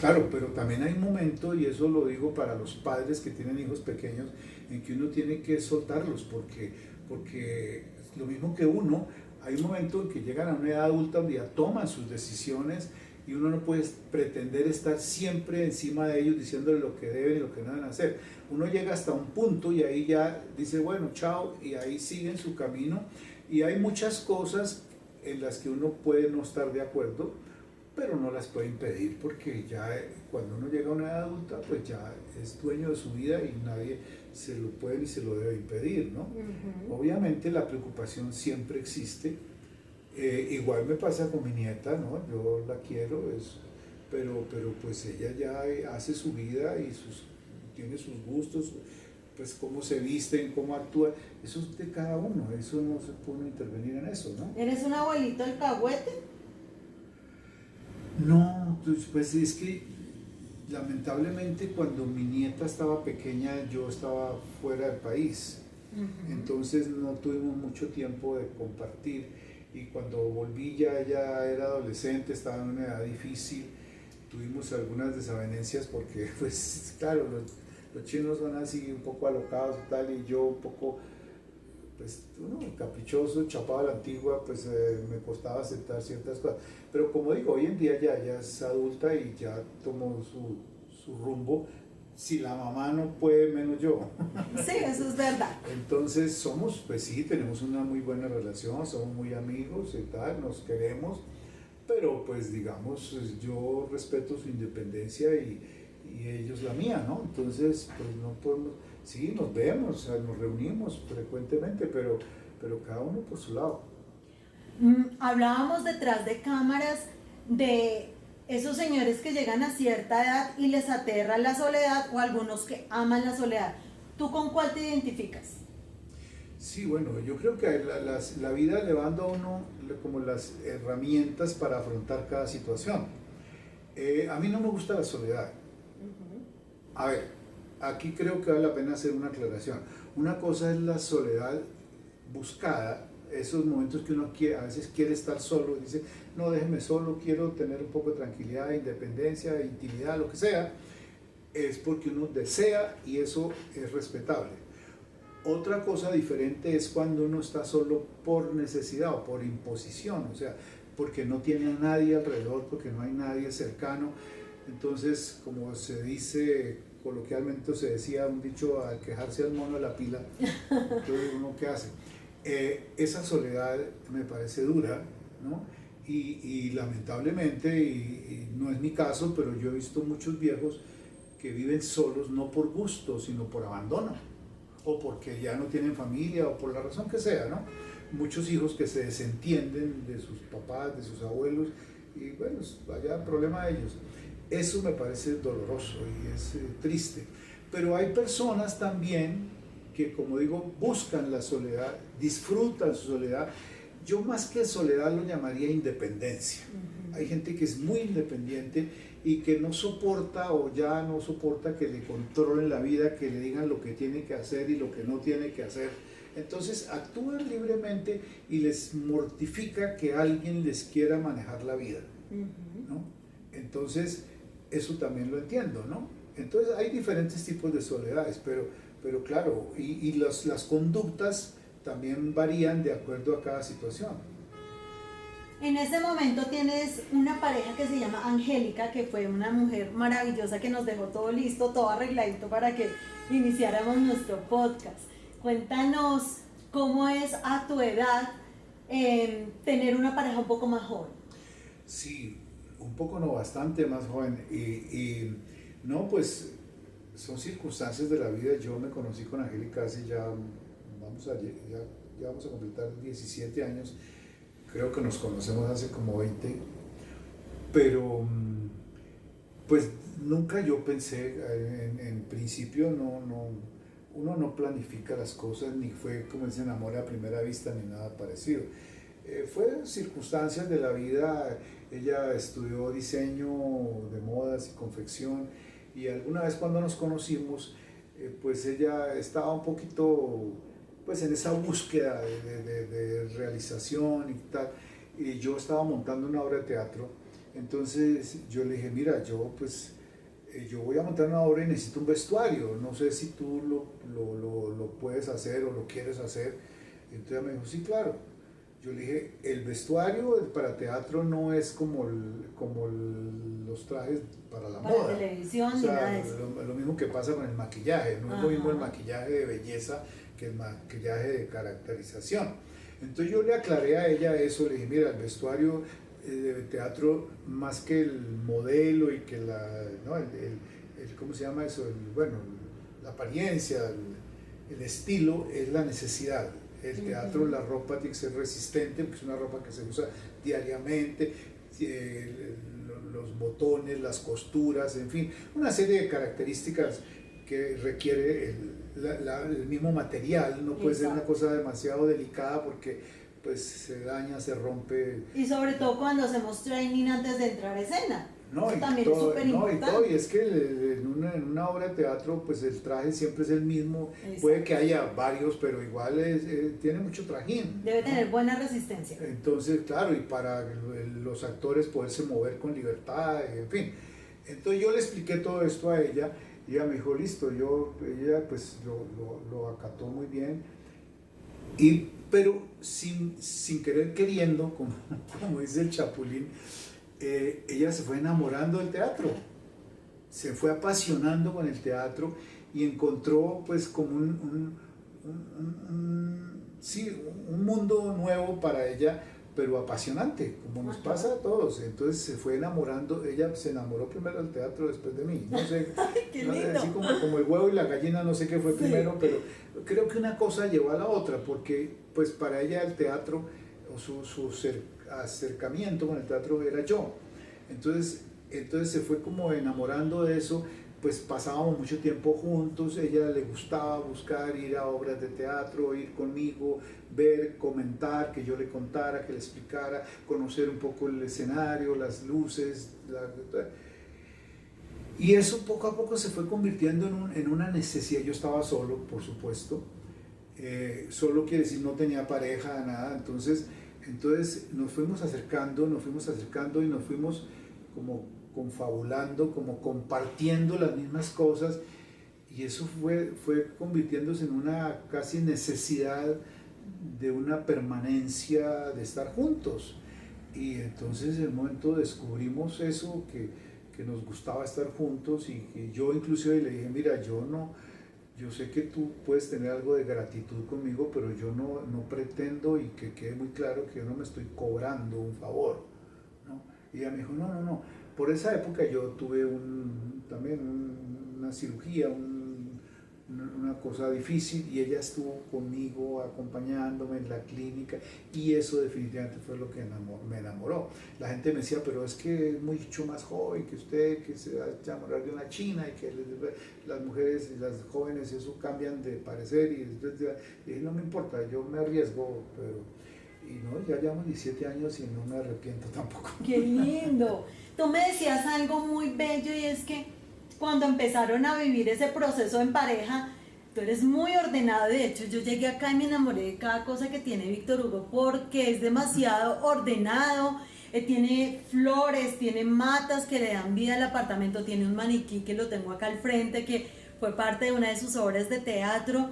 [SPEAKER 2] Claro, pero también hay un momento, y eso lo digo para los padres que tienen hijos pequeños, en que uno tiene que soltarlos, porque lo mismo que uno, hay un momento en que llegan a una edad adulta donde ya toman sus decisiones y uno no puede pretender estar siempre encima de ellos diciéndoles lo que deben y lo que no deben hacer. Uno llega hasta un punto y ahí ya dice, bueno, chao, y ahí siguen su camino. Y hay muchas cosas en las que uno puede no estar de acuerdo, pero no las puede impedir, porque ya cuando uno llega a una edad adulta, pues ya es dueño de su vida y nadie se lo puede ni se lo debe impedir, ¿no? Obviamente la preocupación siempre existe. Igual me pasa con mi nieta, ¿no? Yo la quiero, pero pues ella ya hace su vida y tiene sus gustos, pues cómo se visten, cómo actúa, eso es de cada uno, eso no se puede intervenir en eso, ¿no?
[SPEAKER 1] ¿Eres un abuelito alcahuete?
[SPEAKER 2] No, pues es que lamentablemente cuando mi nieta estaba pequeña yo estaba fuera del país, entonces no tuvimos mucho tiempo de compartir, y cuando volví ya ella era adolescente, estaba en una edad difícil, tuvimos algunas desavenencias porque pues claro, los chinos son así un poco alocados y tal, y yo un poco pues caprichoso, chapado a la antigua, pues me costaba aceptar ciertas cosas. Pero como digo, hoy en día ya es adulta y ya tomó su rumbo. Si la mamá no puede, menos yo.
[SPEAKER 1] Sí, eso es verdad.
[SPEAKER 2] Entonces pues sí, tenemos una muy buena relación, somos muy amigos y tal, nos queremos, pero pues digamos, yo respeto su independencia y y ellos la mía, ¿no? Entonces, pues no podemos, sí, nos vemos, o sea, nos reunimos frecuentemente, pero cada uno por su lado.
[SPEAKER 1] Hablábamos detrás de cámaras de esos señores que llegan a cierta edad y les aterra la soledad, o algunos que aman la soledad. ¿Tú con cuál te identificas?
[SPEAKER 2] Sí, bueno, yo creo que la vida le va dando a uno como las herramientas para afrontar cada situación. A mí no me gusta la soledad. A ver, aquí creo que vale la pena hacer una aclaración. Una cosa es la soledad buscada, esos momentos que uno quiere, a veces quiere estar solo, dice, no, déjeme solo, quiero tener un poco de tranquilidad, independencia, intimidad, lo que sea, es porque uno desea y eso es respetable. Otra cosa diferente es cuando uno está solo por necesidad o por imposición, o sea, porque no tiene a nadie alrededor, porque no hay nadie cercano. Entonces, como se dice coloquialmente, o se decía un dicho, al quejarse al mono de la pila, entonces uno qué hace. Esa soledad me parece dura, ¿no? Y lamentablemente, y no es mi caso, pero yo he visto muchos viejos que viven solos no por gusto, sino por abandono, o porque ya no tienen familia, o por la razón que sea, ¿no? Muchos hijos que se desentienden de sus papás, de sus abuelos, y bueno, vaya problema de ellos. Eso me parece doloroso y es triste. Pero hay personas también que, como digo, buscan la soledad, disfrutan su soledad. Yo más que soledad lo llamaría independencia. Hay gente que es muy independiente y que no soporta o ya no soporta que le controlen la vida, que le digan lo que tiene que hacer y lo que no tiene que hacer. Entonces actúan libremente y les mortifica que alguien les quiera manejar la vida, ¿no? Entonces, eso también lo entiendo, ¿no? Entonces hay diferentes tipos de soledades, pero claro, y las conductas también varían de acuerdo a cada situación.
[SPEAKER 1] En este momento tienes una pareja que se llama Angélica, que fue una mujer maravillosa que nos dejó todo listo, todo arregladito para que iniciáramos nuestro podcast. Cuéntanos cómo es a tu edad tener una pareja un poco más joven.
[SPEAKER 2] Sí, un poco no, bastante más joven. Y no, pues son circunstancias de la vida. Yo me conocí con Angélica hace ya vamos a completar 17 años. Creo que nos conocemos hace como 20, pero pues nunca yo pensé, en principio uno no planifica las cosas, ni fue como se enamora a primera vista, ni nada parecido. Fue circunstancias de la vida. Ella estudió diseño de modas y confección, y alguna vez cuando nos conocimos, pues ella estaba un poquito pues en esa búsqueda de realización y tal, y yo estaba montando una obra de teatro. Entonces yo le dije, mira, yo voy a montar una obra y necesito un vestuario, no sé si tú lo puedes hacer o lo quieres hacer. Entonces ella me dijo, sí, claro. Yo le dije, el vestuario para teatro no es como los trajes para la
[SPEAKER 1] Para
[SPEAKER 2] moda.
[SPEAKER 1] televisión,
[SPEAKER 2] O
[SPEAKER 1] ni nada de
[SPEAKER 2] sea,
[SPEAKER 1] eso.
[SPEAKER 2] lo mismo que pasa con el maquillaje, no es lo mismo el
[SPEAKER 1] Ajá.
[SPEAKER 2] maquillaje de belleza que el maquillaje de caracterización. Entonces yo le aclaré a ella eso, le dije, mira, el vestuario de teatro, más que el modelo y que ¿no? ¿Cómo se llama eso? Bueno, la apariencia, el estilo, es la necesidad. El teatro, la ropa tiene que ser resistente, porque es una ropa que se usa diariamente, los botones, las costuras, en fin, una serie de características que requiere el mismo material. No puede ser una cosa demasiado delicada porque pues se daña, se rompe.
[SPEAKER 1] Y sobre todo cuando hacemos training antes de entrar a escena.
[SPEAKER 2] No,
[SPEAKER 1] Eso
[SPEAKER 2] y
[SPEAKER 1] también
[SPEAKER 2] todo,
[SPEAKER 1] es súper importante.
[SPEAKER 2] y es que en una obra de teatro pues el traje siempre es el mismo.
[SPEAKER 1] Exacto.
[SPEAKER 2] Puede que haya varios, pero igual tiene mucho trajín,
[SPEAKER 1] Debe
[SPEAKER 2] ¿no?
[SPEAKER 1] tener buena resistencia.
[SPEAKER 2] Entonces, claro, y para los actores poderse mover con libertad, en fin. Entonces yo le expliqué todo esto a ella y ella me dijo, listo, ella pues lo acató muy bien, pero sin querer queriendo, como dice el Chapulín, ella se fue enamorando del teatro, se fue apasionando con el teatro y encontró pues como sí, un mundo nuevo para ella, pero apasionante, como nos pasa a todos. Entonces se fue enamorando, ella se enamoró primero del teatro después de mí, no sé,
[SPEAKER 1] Qué
[SPEAKER 2] no sé,
[SPEAKER 1] lindo.
[SPEAKER 2] así como el huevo y la gallina, no sé qué fue primero, pero creo que una cosa llevó a la otra, porque pues para ella el teatro, o acercamiento con el teatro era yo. Entonces se fue como enamorando de eso, pues pasábamos mucho tiempo juntos, ella le gustaba buscar, ir a obras de teatro, ir conmigo, ver, comentar, que yo le contara, que le explicara, conocer un poco el escenario, las luces, y eso poco a poco se fue convirtiendo en una necesidad. Yo estaba solo, por supuesto, solo quiere decir no tenía pareja, nada, entonces nos fuimos acercando y nos fuimos como confabulando, como compartiendo las mismas cosas, y eso fue convirtiéndose en una casi necesidad de una permanencia, de estar juntos. Y entonces en el momento descubrimos eso, que nos gustaba estar juntos, y que yo inclusive le dije, mira, yo sé que tú puedes tener algo de gratitud conmigo, pero yo no pretendo, y que quede muy claro que yo no me estoy cobrando un favor, ¿no? Y ella me dijo, no. Por esa época yo tuve también una cirugía, una cosa difícil, y ella estuvo conmigo acompañándome en la clínica, y eso definitivamente fue lo que me enamoró. La gente me decía, pero es que es mucho más joven que usted, que se va a enamorar de una china, y que las mujeres y las jóvenes eso cambian de parecer, y no me importa, yo me arriesgo, pero... Y no, ya llevamos 17 años y no me arrepiento tampoco.
[SPEAKER 1] Qué lindo. Tú me decías algo muy bello, y es que cuando empezaron a vivir ese proceso en pareja, tú eres muy ordenado. De hecho, yo llegué acá y me enamoré de cada cosa que tiene Víctor Hugo, porque es demasiado ordenado. Tiene flores, tiene matas que le dan vida al apartamento, tiene un maniquí que lo tengo acá al frente, que fue parte de una de sus obras de teatro.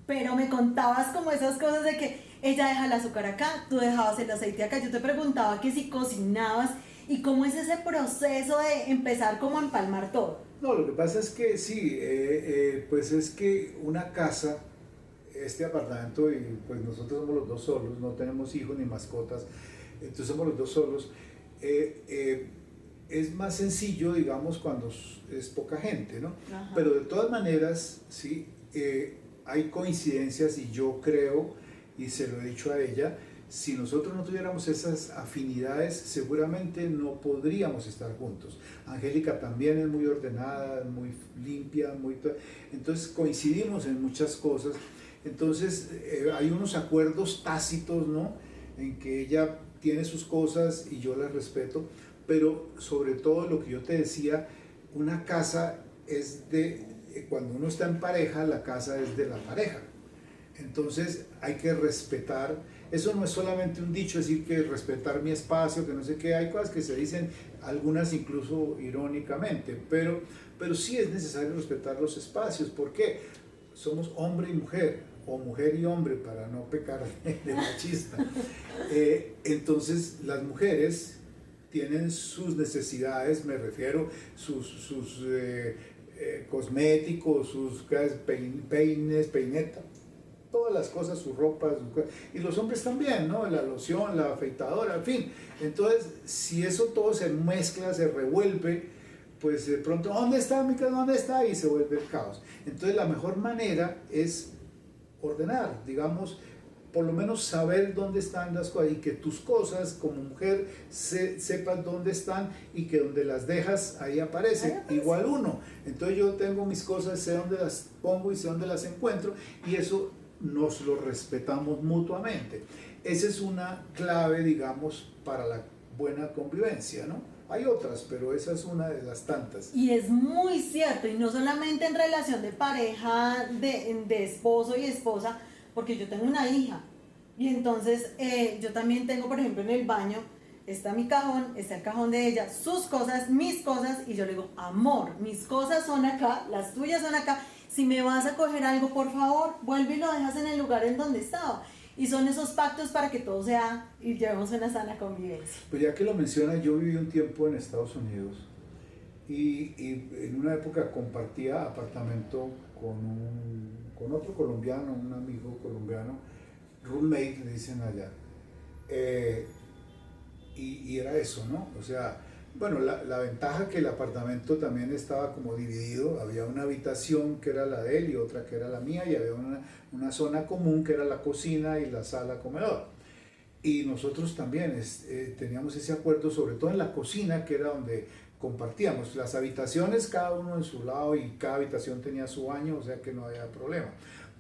[SPEAKER 1] Pero me contabas como esas cosas de que ella deja el azúcar acá, tú dejabas el aceite acá. Yo te preguntaba que si cocinabas, y cómo es ese proceso de empezar como a empalmar todo.
[SPEAKER 2] No, lo que pasa es que sí, pues es que una casa, este apartamento, y pues nosotros somos los dos solos, no tenemos hijos ni mascotas, entonces somos los dos solos. Es más sencillo, digamos, cuando es poca gente, ¿no?
[SPEAKER 1] Ajá.
[SPEAKER 2] Pero de todas maneras, sí, hay coincidencias, y yo creo, y se lo he dicho a ella, si nosotros no tuviéramos esas afinidades, seguramente no podríamos estar juntos. Angélica también es muy ordenada, muy limpia, entonces coincidimos en muchas cosas. Entonces hay unos acuerdos tácitos, ¿no?, en que ella tiene sus cosas y yo las respeto, pero sobre todo lo que yo te decía, una casa es cuando uno está en pareja, la casa es de la pareja. Entonces hay que respetar, eso no es solamente un dicho, es decir, que respetar mi espacio, que no sé qué, hay cosas que se dicen, algunas incluso irónicamente, pero sí es necesario respetar los espacios. ¿Por qué? Somos hombre y mujer, o mujer y hombre, para no pecar de machista. Entonces las mujeres tienen sus necesidades, me refiero, sus cosméticos, sus peines, peineta, todas las cosas, sus ropas, y los hombres también, ¿no? La loción, la afeitadora, en fin. Entonces, si eso todo se mezcla, se revuelve, pues de pronto, ¿dónde está mi casa? ¿Dónde está? Y se vuelve el caos. Entonces, la mejor manera es ordenar, digamos, por lo menos saber dónde están las cosas, y que tus cosas como mujer sepas dónde están, y que donde las dejas ahí aparece, igual uno. Entonces yo tengo mis cosas, sé dónde las pongo y sé dónde las encuentro, y eso nos lo respetamos mutuamente. Esa es una clave, digamos, para la buena convivencia, ¿no? Hay otras, pero esa es una de las tantas.
[SPEAKER 1] Y es muy cierto, y no solamente en relación de pareja, de esposo y esposa, porque yo tengo una hija, y entonces yo también tengo, por ejemplo, en el baño, está mi cajón, está el cajón de ella, sus cosas, mis cosas, y yo le digo, amor, mis cosas son acá, las tuyas son acá, si me vas a coger algo, por favor, vuelve y lo dejas en el lugar en donde estaba. Y son esos pactos para que todo sea y llevemos una sana convivencia.
[SPEAKER 2] Pues ya que lo mencionas, yo viví un tiempo en Estados Unidos, y en una época compartía apartamento con otro colombiano, un amigo colombiano, roommate le dicen allá. Eh, y era eso, ¿no? O sea, bueno, la ventaja que el apartamento también estaba como dividido, había una habitación que era la de él y otra que era la mía, y había una zona común que era la cocina y la sala comedor. Y nosotros también teníamos ese acuerdo, sobre todo en la cocina, que era donde compartíamos las habitaciones, cada uno en su lado, y cada habitación tenía su baño, o sea que no había problema.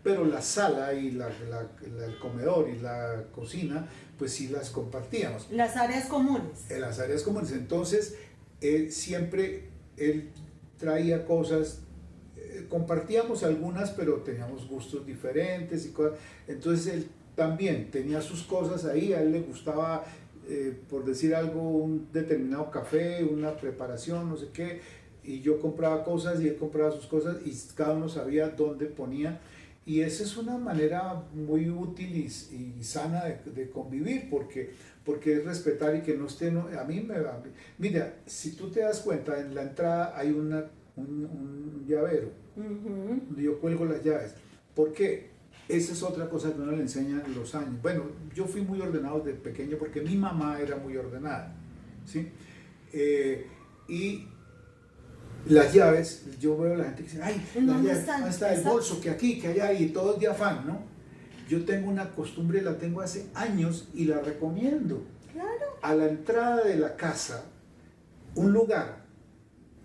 [SPEAKER 2] Pero la sala y el comedor y la cocina, pues sí las compartíamos.
[SPEAKER 1] Las áreas comunes.
[SPEAKER 2] En las áreas comunes. Entonces, siempre él traía cosas, compartíamos algunas, pero teníamos gustos diferentes y cosas. Entonces él también tenía sus cosas ahí, a él le gustaba, por decir algo, un determinado café, una preparación, no sé qué, y yo compraba cosas y él compraba sus cosas y cada uno sabía dónde ponía. Y esa es una manera muy útil y sana de convivir, porque es respetar y que no esté... No, mira, si tú te das cuenta, en la entrada hay un llavero, donde yo cuelgo las llaves. ¿Por qué? Esa es otra cosa que uno le enseña en los años. Bueno, yo fui muy ordenado desde pequeño porque mi mamá era muy ordenada, ¿sí? Y las llaves, yo veo a la gente que dice, ay, las llaves, ¿dónde está el bolso? Que aquí, que allá, y todo es de afán, ¿no? Yo tengo una costumbre, la tengo hace años y la recomiendo.
[SPEAKER 1] Claro.
[SPEAKER 2] A la entrada de la casa, un lugar,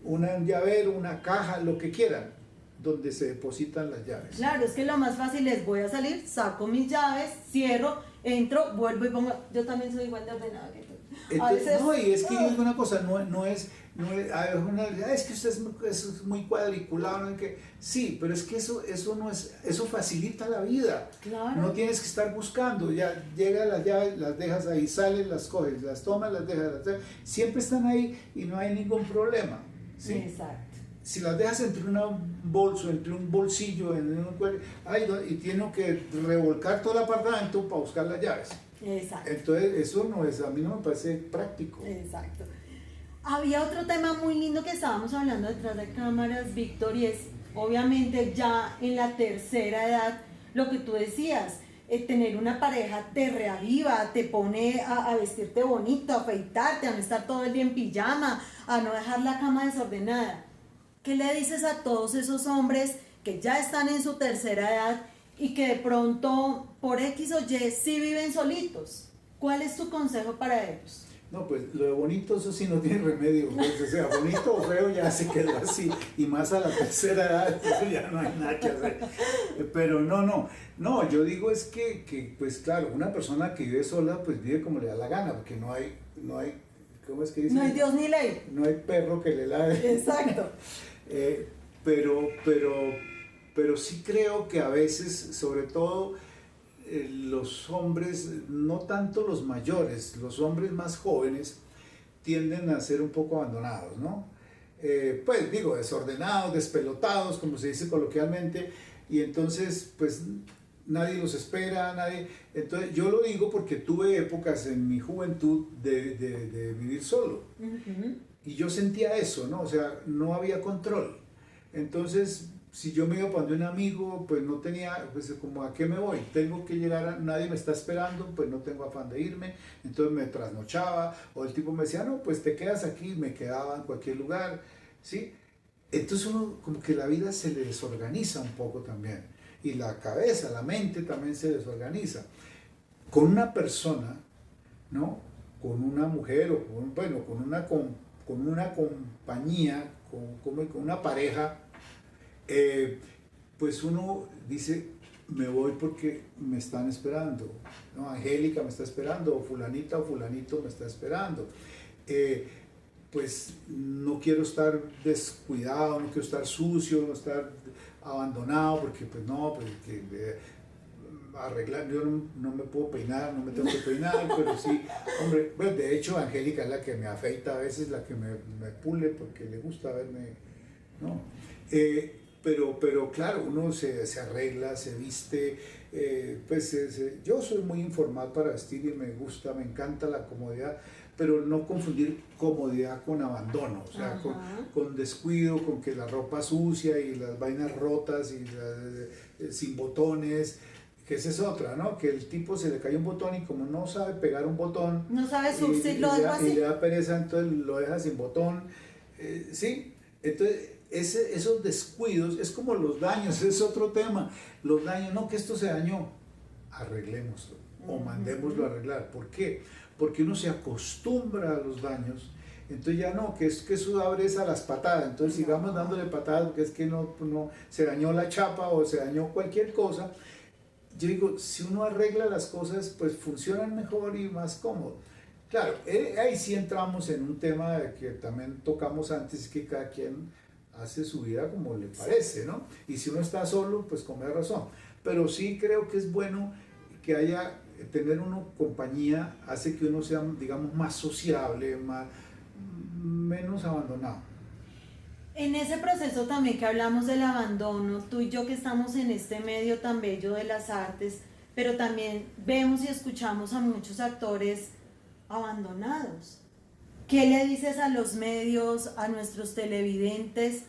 [SPEAKER 2] un llavero, una caja, lo que quieran, donde se depositan las llaves.
[SPEAKER 1] Claro, es que lo más fácil es voy a salir, saco mis llaves, cierro, entro, vuelvo y pongo. Yo también soy igual de ordenada que tú.
[SPEAKER 2] Entonces, no, y es que yo digo una cosa, es que usted es muy cuadriculado, ¿no? Que, sí, pero es que eso no es, eso facilita la vida.
[SPEAKER 1] Claro.
[SPEAKER 2] No tienes que estar buscando, ya llegan las llaves, las dejas ahí, sales, las coges, las tomas, las dejas, siempre están ahí y no hay ningún problema, ¿sí?
[SPEAKER 1] Exacto.
[SPEAKER 2] Si las dejas entre un bolso, entre un bolsillo, y tiene que revolcar todo el apartamento para buscar las llaves.
[SPEAKER 1] Exacto.
[SPEAKER 2] Entonces, eso no es, a mí no me parece práctico.
[SPEAKER 1] Exacto. Había otro tema muy lindo que estábamos hablando detrás de cámaras, Víctor, y es obviamente ya en la tercera edad, lo que tú decías, tener una pareja te reaviva, te pone a vestirte bonito, a afeitarte, a no estar todo el día en pijama, a no dejar la cama desordenada. ¿Qué le dices a todos esos hombres que ya están en su tercera edad y que de pronto por X o Y sí viven solitos? ¿Cuál es tu consejo para ellos?
[SPEAKER 2] No, pues lo de bonito, eso sí no tiene remedio, pues, o sea, bonito o feo ya se quedó así, y más a la tercera edad, eso ya no hay nada que hacer. Pero no, yo digo es que, pues claro, una persona que vive sola, pues vive como le da la gana, porque no hay, ¿cómo es que dice?
[SPEAKER 1] No hay Dios ni ley.
[SPEAKER 2] No hay perro que le ladre.
[SPEAKER 1] Exacto.
[SPEAKER 2] Pero sí creo que a veces, sobre todo los hombres, no tanto los mayores, los hombres más jóvenes tienden a ser un poco abandonados, ¿no? Pues digo, desordenados, despelotados, como se dice coloquialmente, y entonces pues nadie los espera, entonces yo lo digo porque tuve épocas en mi juventud de vivir solo. Y yo sentía eso, ¿no? O sea, no había control. Entonces, si yo me iba para donde un amigo, pues no tenía, pues como a qué me voy, tengo que llegar, nadie me está esperando, pues no tengo afán de irme, entonces me trasnochaba, o el tipo me decía, no, pues te quedas aquí, me quedaba en cualquier lugar, ¿sí? Entonces uno, como que la vida se le desorganiza un poco también, y la cabeza, la mente también se desorganiza. Con una persona, ¿no? Con una mujer, o con una compañía, con una pareja, pues uno dice, me voy porque me están esperando, ¿no? Angélica me está esperando, o fulanita o fulanito me está esperando. Pues no quiero estar descuidado, no quiero estar sucio, no estar abandonado, porque pues no, pues arreglar, yo no me puedo peinar, no me tengo que peinar, pero sí, hombre, bueno, de hecho Angélica es la que me afeita a veces, la que me pule, porque le gusta verme, ¿no? Pero claro, uno se arregla, se viste, yo soy muy informal para vestir y me gusta, me encanta la comodidad, pero no confundir comodidad con abandono, o sea, con descuido, con que la ropa sucia y las vainas rotas y sin botones, que esa es otra, ¿no? Que el tipo se le cae un botón y como no sabe pegar un botón,
[SPEAKER 1] No sabes subir, lo dejo
[SPEAKER 2] y
[SPEAKER 1] así.
[SPEAKER 2] le da pereza, entonces lo deja sin botón. Sí, entonces esos descuidos, es como los daños, es otro tema. Los daños, no, que esto se dañó, arreglémoslo o mandémoslo a arreglar. ¿Por qué? Porque uno se acostumbra a los daños. Entonces ya no, que es que eso abre a las patadas, entonces sigamos dándole patadas porque es que no se dañó la chapa o se dañó cualquier cosa. Yo digo, si uno arregla las cosas, pues funcionan mejor y más cómodo. Claro, ahí sí entramos en un tema que también tocamos antes, que cada quien hace su vida como le parece, ¿no? Y si uno está solo, pues con más razón. Pero sí creo que es bueno que haya, tener uno compañía, hace que uno sea, digamos, más sociable, menos abandonado.
[SPEAKER 1] En ese proceso también que hablamos del abandono, tú y yo que estamos en este medio tan bello de las artes, pero también vemos y escuchamos a muchos actores abandonados. ¿Qué le dices a los medios, a nuestros televidentes,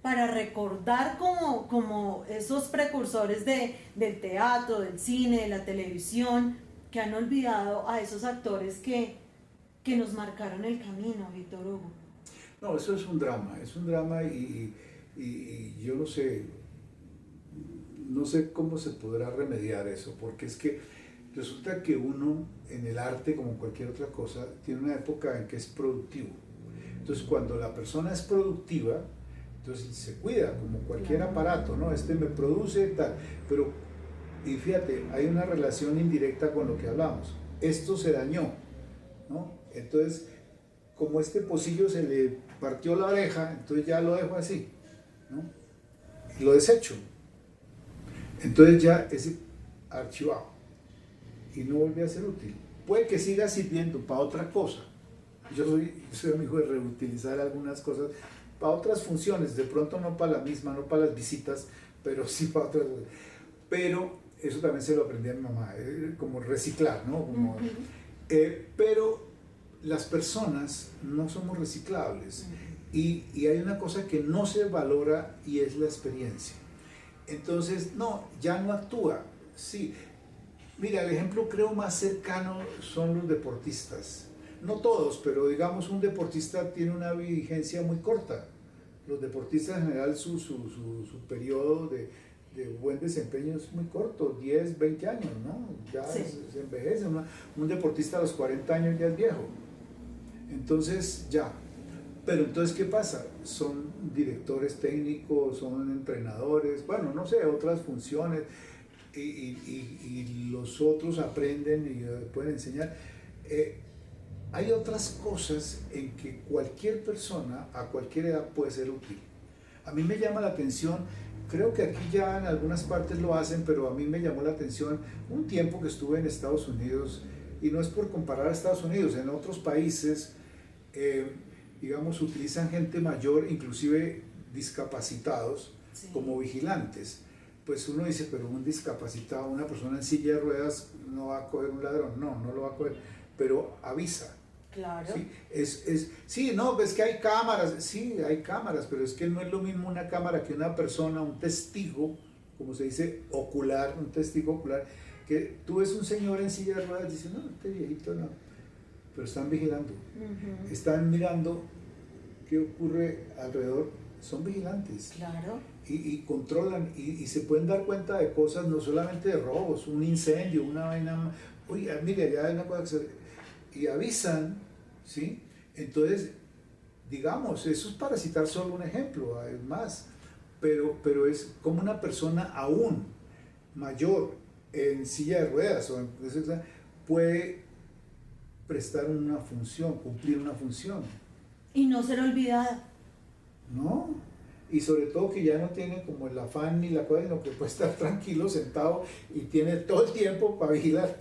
[SPEAKER 1] para recordar como esos precursores del teatro, del cine, de la televisión, que han olvidado a esos actores que nos marcaron el camino, Víctor Hugo?
[SPEAKER 2] No, eso es un drama y yo no sé cómo se podrá remediar eso, porque es que resulta que uno en el arte, como cualquier otra cosa, tiene una época en que es productivo. Entonces, cuando la persona es productiva, entonces se cuida, como cualquier aparato, ¿no? Este me produce tal, pero, y fíjate, hay una relación indirecta con lo que hablamos. Esto se dañó, ¿no? Entonces, como este pocillo se le partió la oreja, entonces ya lo dejo así, ¿no? Y lo desecho. Entonces ya es archivado y no vuelve a ser útil. Puede que siga sirviendo para otra cosa. Yo soy amigo de reutilizar algunas cosas para otras funciones, de pronto no para la misma, no para las visitas, pero sí para otras. Pero eso también se lo aprendí a mi mamá, como reciclar, ¿no? Como, pero las personas no somos reciclables y hay una cosa que no se valora y es la experiencia. Entonces, no, ya no actúa. Sí, mira, el ejemplo creo más cercano son los deportistas. No todos, pero digamos un deportista tiene una vigencia muy corta. Los deportistas en general su periodo de buen desempeño es muy corto, 10, 20 años, ¿no? Ya sí. Se envejece. Un deportista a los 40 años ya es viejo. Entonces, ya. Pero entonces, ¿qué pasa? Son directores técnicos, son entrenadores, bueno, no sé, otras funciones, y los otros aprenden y pueden enseñar. Hay otras cosas en que cualquier persona a cualquier edad puede ser útil. A mí me llama la atención, creo que aquí ya en algunas partes lo hacen, pero a mí me llamó la atención un tiempo que estuve en Estados Unidos, y no es por comparar a Estados Unidos, en otros países, digamos, utilizan gente mayor, inclusive discapacitados, sí, como vigilantes. Pues uno dice, pero un discapacitado, una persona en silla de ruedas no va a coger un ladrón, no lo va a coger, pero avisa.
[SPEAKER 1] Claro.
[SPEAKER 2] Sí, sí, no, es que hay cámaras, sí, hay cámaras, pero es que no es lo mismo una cámara que una persona, un testigo, como se dice, ocular, un testigo ocular, que tú ves un señor en silla de ruedas y dices, no, este viejito no, pero están vigilando, están mirando qué ocurre alrededor, son vigilantes.
[SPEAKER 1] Claro.
[SPEAKER 2] Y controlan y se pueden dar cuenta de cosas, no solamente de robos, un incendio, una vaina, oye, mire, ya hay una cosa que y avisan, ¿sí? Entonces, digamos, eso es para citar solo un ejemplo, hay más, pero es como una persona aún mayor en silla de ruedas puede prestar una función, cumplir una función.
[SPEAKER 1] Y no ser olvidada.
[SPEAKER 2] No, y sobre todo que ya no tiene como el afán ni la cosa, sino que puede estar tranquilo, sentado y tiene todo el tiempo para vigilar.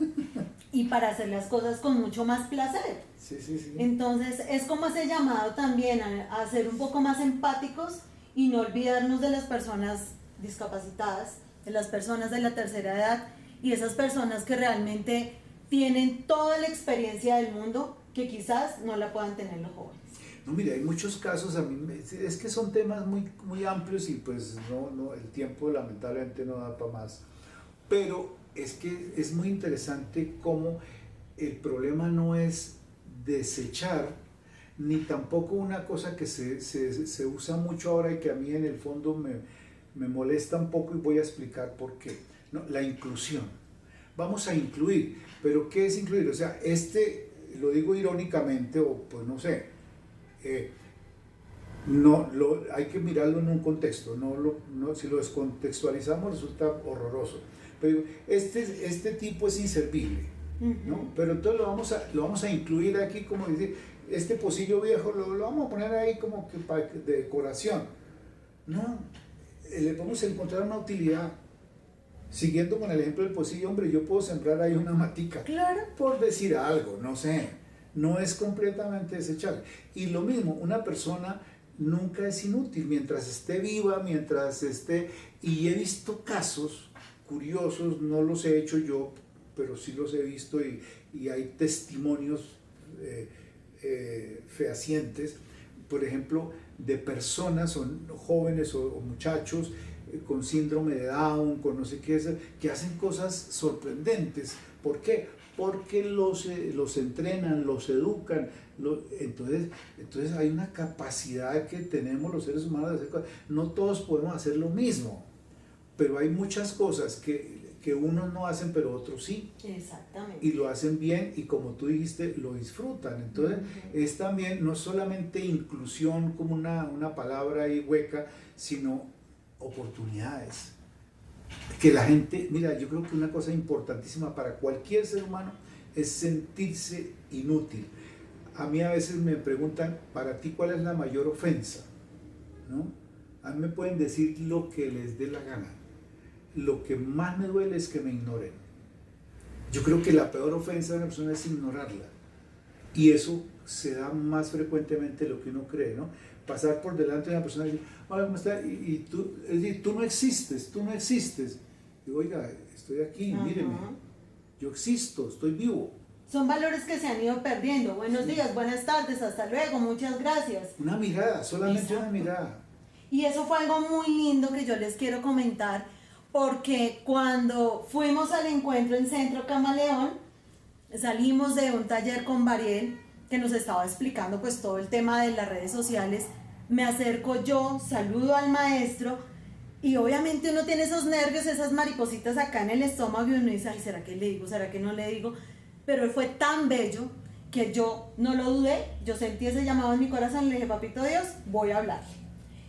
[SPEAKER 1] Y para hacer las cosas con mucho más placer.
[SPEAKER 2] Sí, sí, sí.
[SPEAKER 1] Entonces es como ese llamado también a ser un poco más empáticos y no olvidarnos de las personas discapacitadas, de las personas de la tercera edad y esas personas que realmente tienen toda la experiencia del mundo que quizás no la puedan tener los jóvenes.
[SPEAKER 2] No, mire, hay muchos casos, a mí es que son temas muy amplios y pues no, el tiempo lamentablemente no da para más. Pero es que es muy interesante cómo el problema no es desechar, ni tampoco una cosa que se usa mucho ahora y que a mí en el fondo me molesta un poco, y voy a explicar por qué. ¿No? La inclusión. Vamos a incluir, pero ¿qué es incluir? O sea, lo digo irónicamente, o pues no sé, hay que mirarlo en un contexto, si lo descontextualizamos resulta horroroso. Pero este tipo es inservible, ¿no? Pero entonces lo vamos a incluir aquí, como decir, este pocillo viejo lo vamos a poner ahí como que de decoración. No, le podemos encontrar una utilidad. Siguiendo con el ejemplo del pocillo, hombre, yo puedo sembrar ahí una matica.
[SPEAKER 1] Claro.
[SPEAKER 2] Por decir algo, no sé. No es completamente desechable. Y lo mismo, una persona nunca es inútil mientras esté viva, mientras esté... Y he visto casos curiosos, no los he hecho yo, pero sí los he visto y hay testimonios fehacientes, por ejemplo, de personas, son jóvenes o muchachos con síndrome de Down, con no sé qué, que hacen cosas sorprendentes. ¿Por qué? Porque los entrenan, los educan, entonces hay una capacidad que tenemos los seres humanos de hacer cosas. No todos podemos hacer lo mismo, pero hay muchas cosas que unos no hacen, pero otros sí.
[SPEAKER 1] Exactamente.
[SPEAKER 2] Y lo hacen bien y, como tú dijiste, lo disfrutan. Entonces, es también no solamente inclusión como una palabra ahí hueca, sino oportunidades. Que la gente, mira, yo creo que una cosa importantísima para cualquier ser humano es sentirse inútil. A mí a veces me preguntan, para ti, ¿cuál es la mayor ofensa? ¿No? A mí me pueden decir lo que les dé la gana. Lo que más me duele es que me ignoren. Yo creo que la peor ofensa de una persona es ignorarla. Y eso se da más frecuentemente de lo que uno cree, ¿no? Pasar por delante de una persona y decir, hola, ¿cómo está? Y tú, es decir, tú no existes. Digo, oiga, estoy aquí, míreme, yo existo, estoy vivo.
[SPEAKER 1] Son valores que se han ido perdiendo. Buenos días, buenas tardes, hasta luego, muchas gracias.
[SPEAKER 2] Una mirada, solamente
[SPEAKER 1] Exacto.
[SPEAKER 2] una mirada.
[SPEAKER 1] Y eso fue algo muy lindo que yo les quiero comentar, porque cuando fuimos al encuentro en Centro Camaleón, salimos de un taller con Bariel, que nos estaba explicando pues todo el tema de las redes sociales. Me acerco yo, saludo al maestro, y obviamente uno tiene esos nervios, esas maripositas acá en el estómago, y uno dice, ay, ¿será que le digo? ¿Será que no le digo? Pero él fue tan bello que yo no lo dudé, yo sentí ese llamado en mi corazón, le dije, papito Dios, voy a hablarle.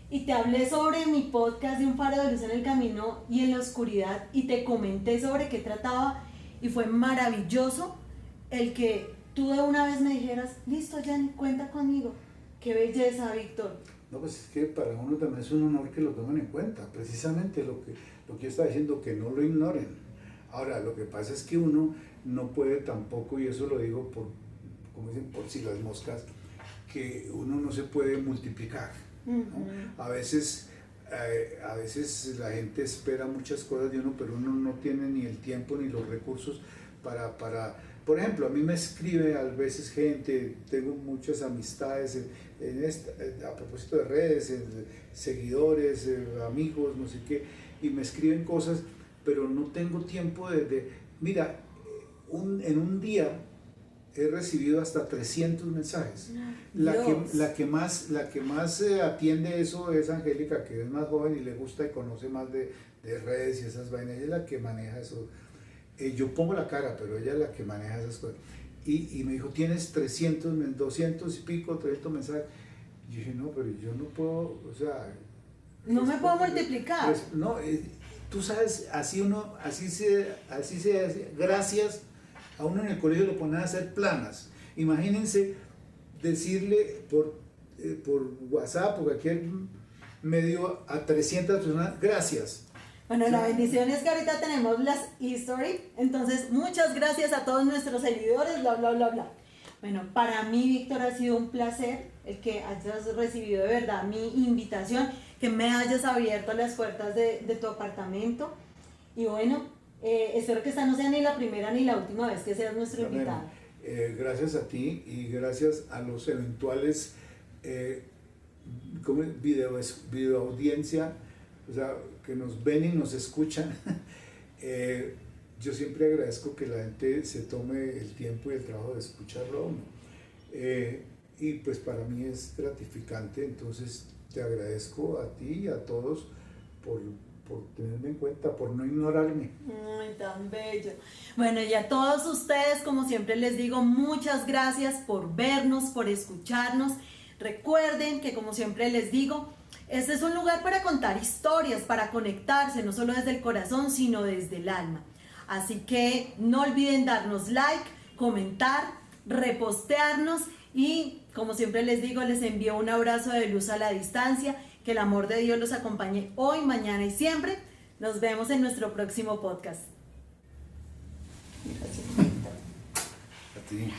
[SPEAKER 1] Y te hablé sobre mi podcast de Un Faro de Luz en el Camino y en la Oscuridad, y te comenté sobre qué trataba, y fue maravilloso el que tú de una vez me dijeras, listo, Jenny, cuenta conmigo. Qué belleza, Víctor.
[SPEAKER 2] No, pues es que para uno también es un honor que lo tomen en cuenta, precisamente lo que yo estaba diciendo, que no lo ignoren. Ahora, lo que pasa es que uno no puede tampoco, y eso lo digo como dicen, por si las moscas, que uno no se puede multiplicar, ¿no? A veces la gente espera muchas cosas de uno, pero uno no tiene ni el tiempo ni los recursos para por ejemplo, a mí me escribe a veces gente, tengo muchas amistades a propósito de redes, seguidores, amigos, no sé qué, y me escriben cosas, pero no tengo tiempo mira, en un día he recibido hasta 300 mensajes. La que más atiende eso es Angélica, que es más joven y le gusta y conoce más de redes y esas vainas, ella es la que maneja eso. Yo pongo la cara, pero ella es la que maneja esas cosas. Y me dijo, tienes 300, 200 y pico, 300 mensajes. Y yo dije, no, pero yo no puedo, o sea...
[SPEAKER 1] No me puedo multiplicar.
[SPEAKER 2] No, tú sabes, así se hace. Gracias, a uno en el colegio lo ponen a hacer planas. Imagínense decirle por WhatsApp o cualquier medio a 300 personas, gracias.
[SPEAKER 1] Bueno, la bendición es que ahorita tenemos las history, entonces muchas gracias a todos nuestros seguidores, bla, bla, bla, bla. Bueno, para mí, Víctor, ha sido un placer el que hayas recibido de verdad mi invitación, que me hayas abierto las puertas de tu apartamento. Y bueno, espero que esta no sea ni la primera ni la última vez que seas nuestro invitado.
[SPEAKER 2] Gracias a ti y gracias a los eventuales video audiencia, o sea, que nos ven y nos escuchan. yo siempre agradezco que la gente se tome el tiempo y el trabajo de escucharlo a uno. Y pues para mí es gratificante, entonces te agradezco a ti y a todos por tenerme en cuenta, por no ignorarme.
[SPEAKER 1] Ay, tan bello. Bueno, y a todos ustedes, como siempre les digo, muchas gracias por vernos, por escucharnos. Recuerden que, como siempre les digo, este es un lugar para contar historias, para conectarse, no solo desde el corazón, sino desde el alma. Así que no olviden darnos like, comentar, repostearnos y, como siempre les digo, les envío un abrazo de luz a la distancia. Que el amor de Dios los acompañe hoy, mañana y siempre. Nos vemos en nuestro próximo podcast.
[SPEAKER 2] A ti.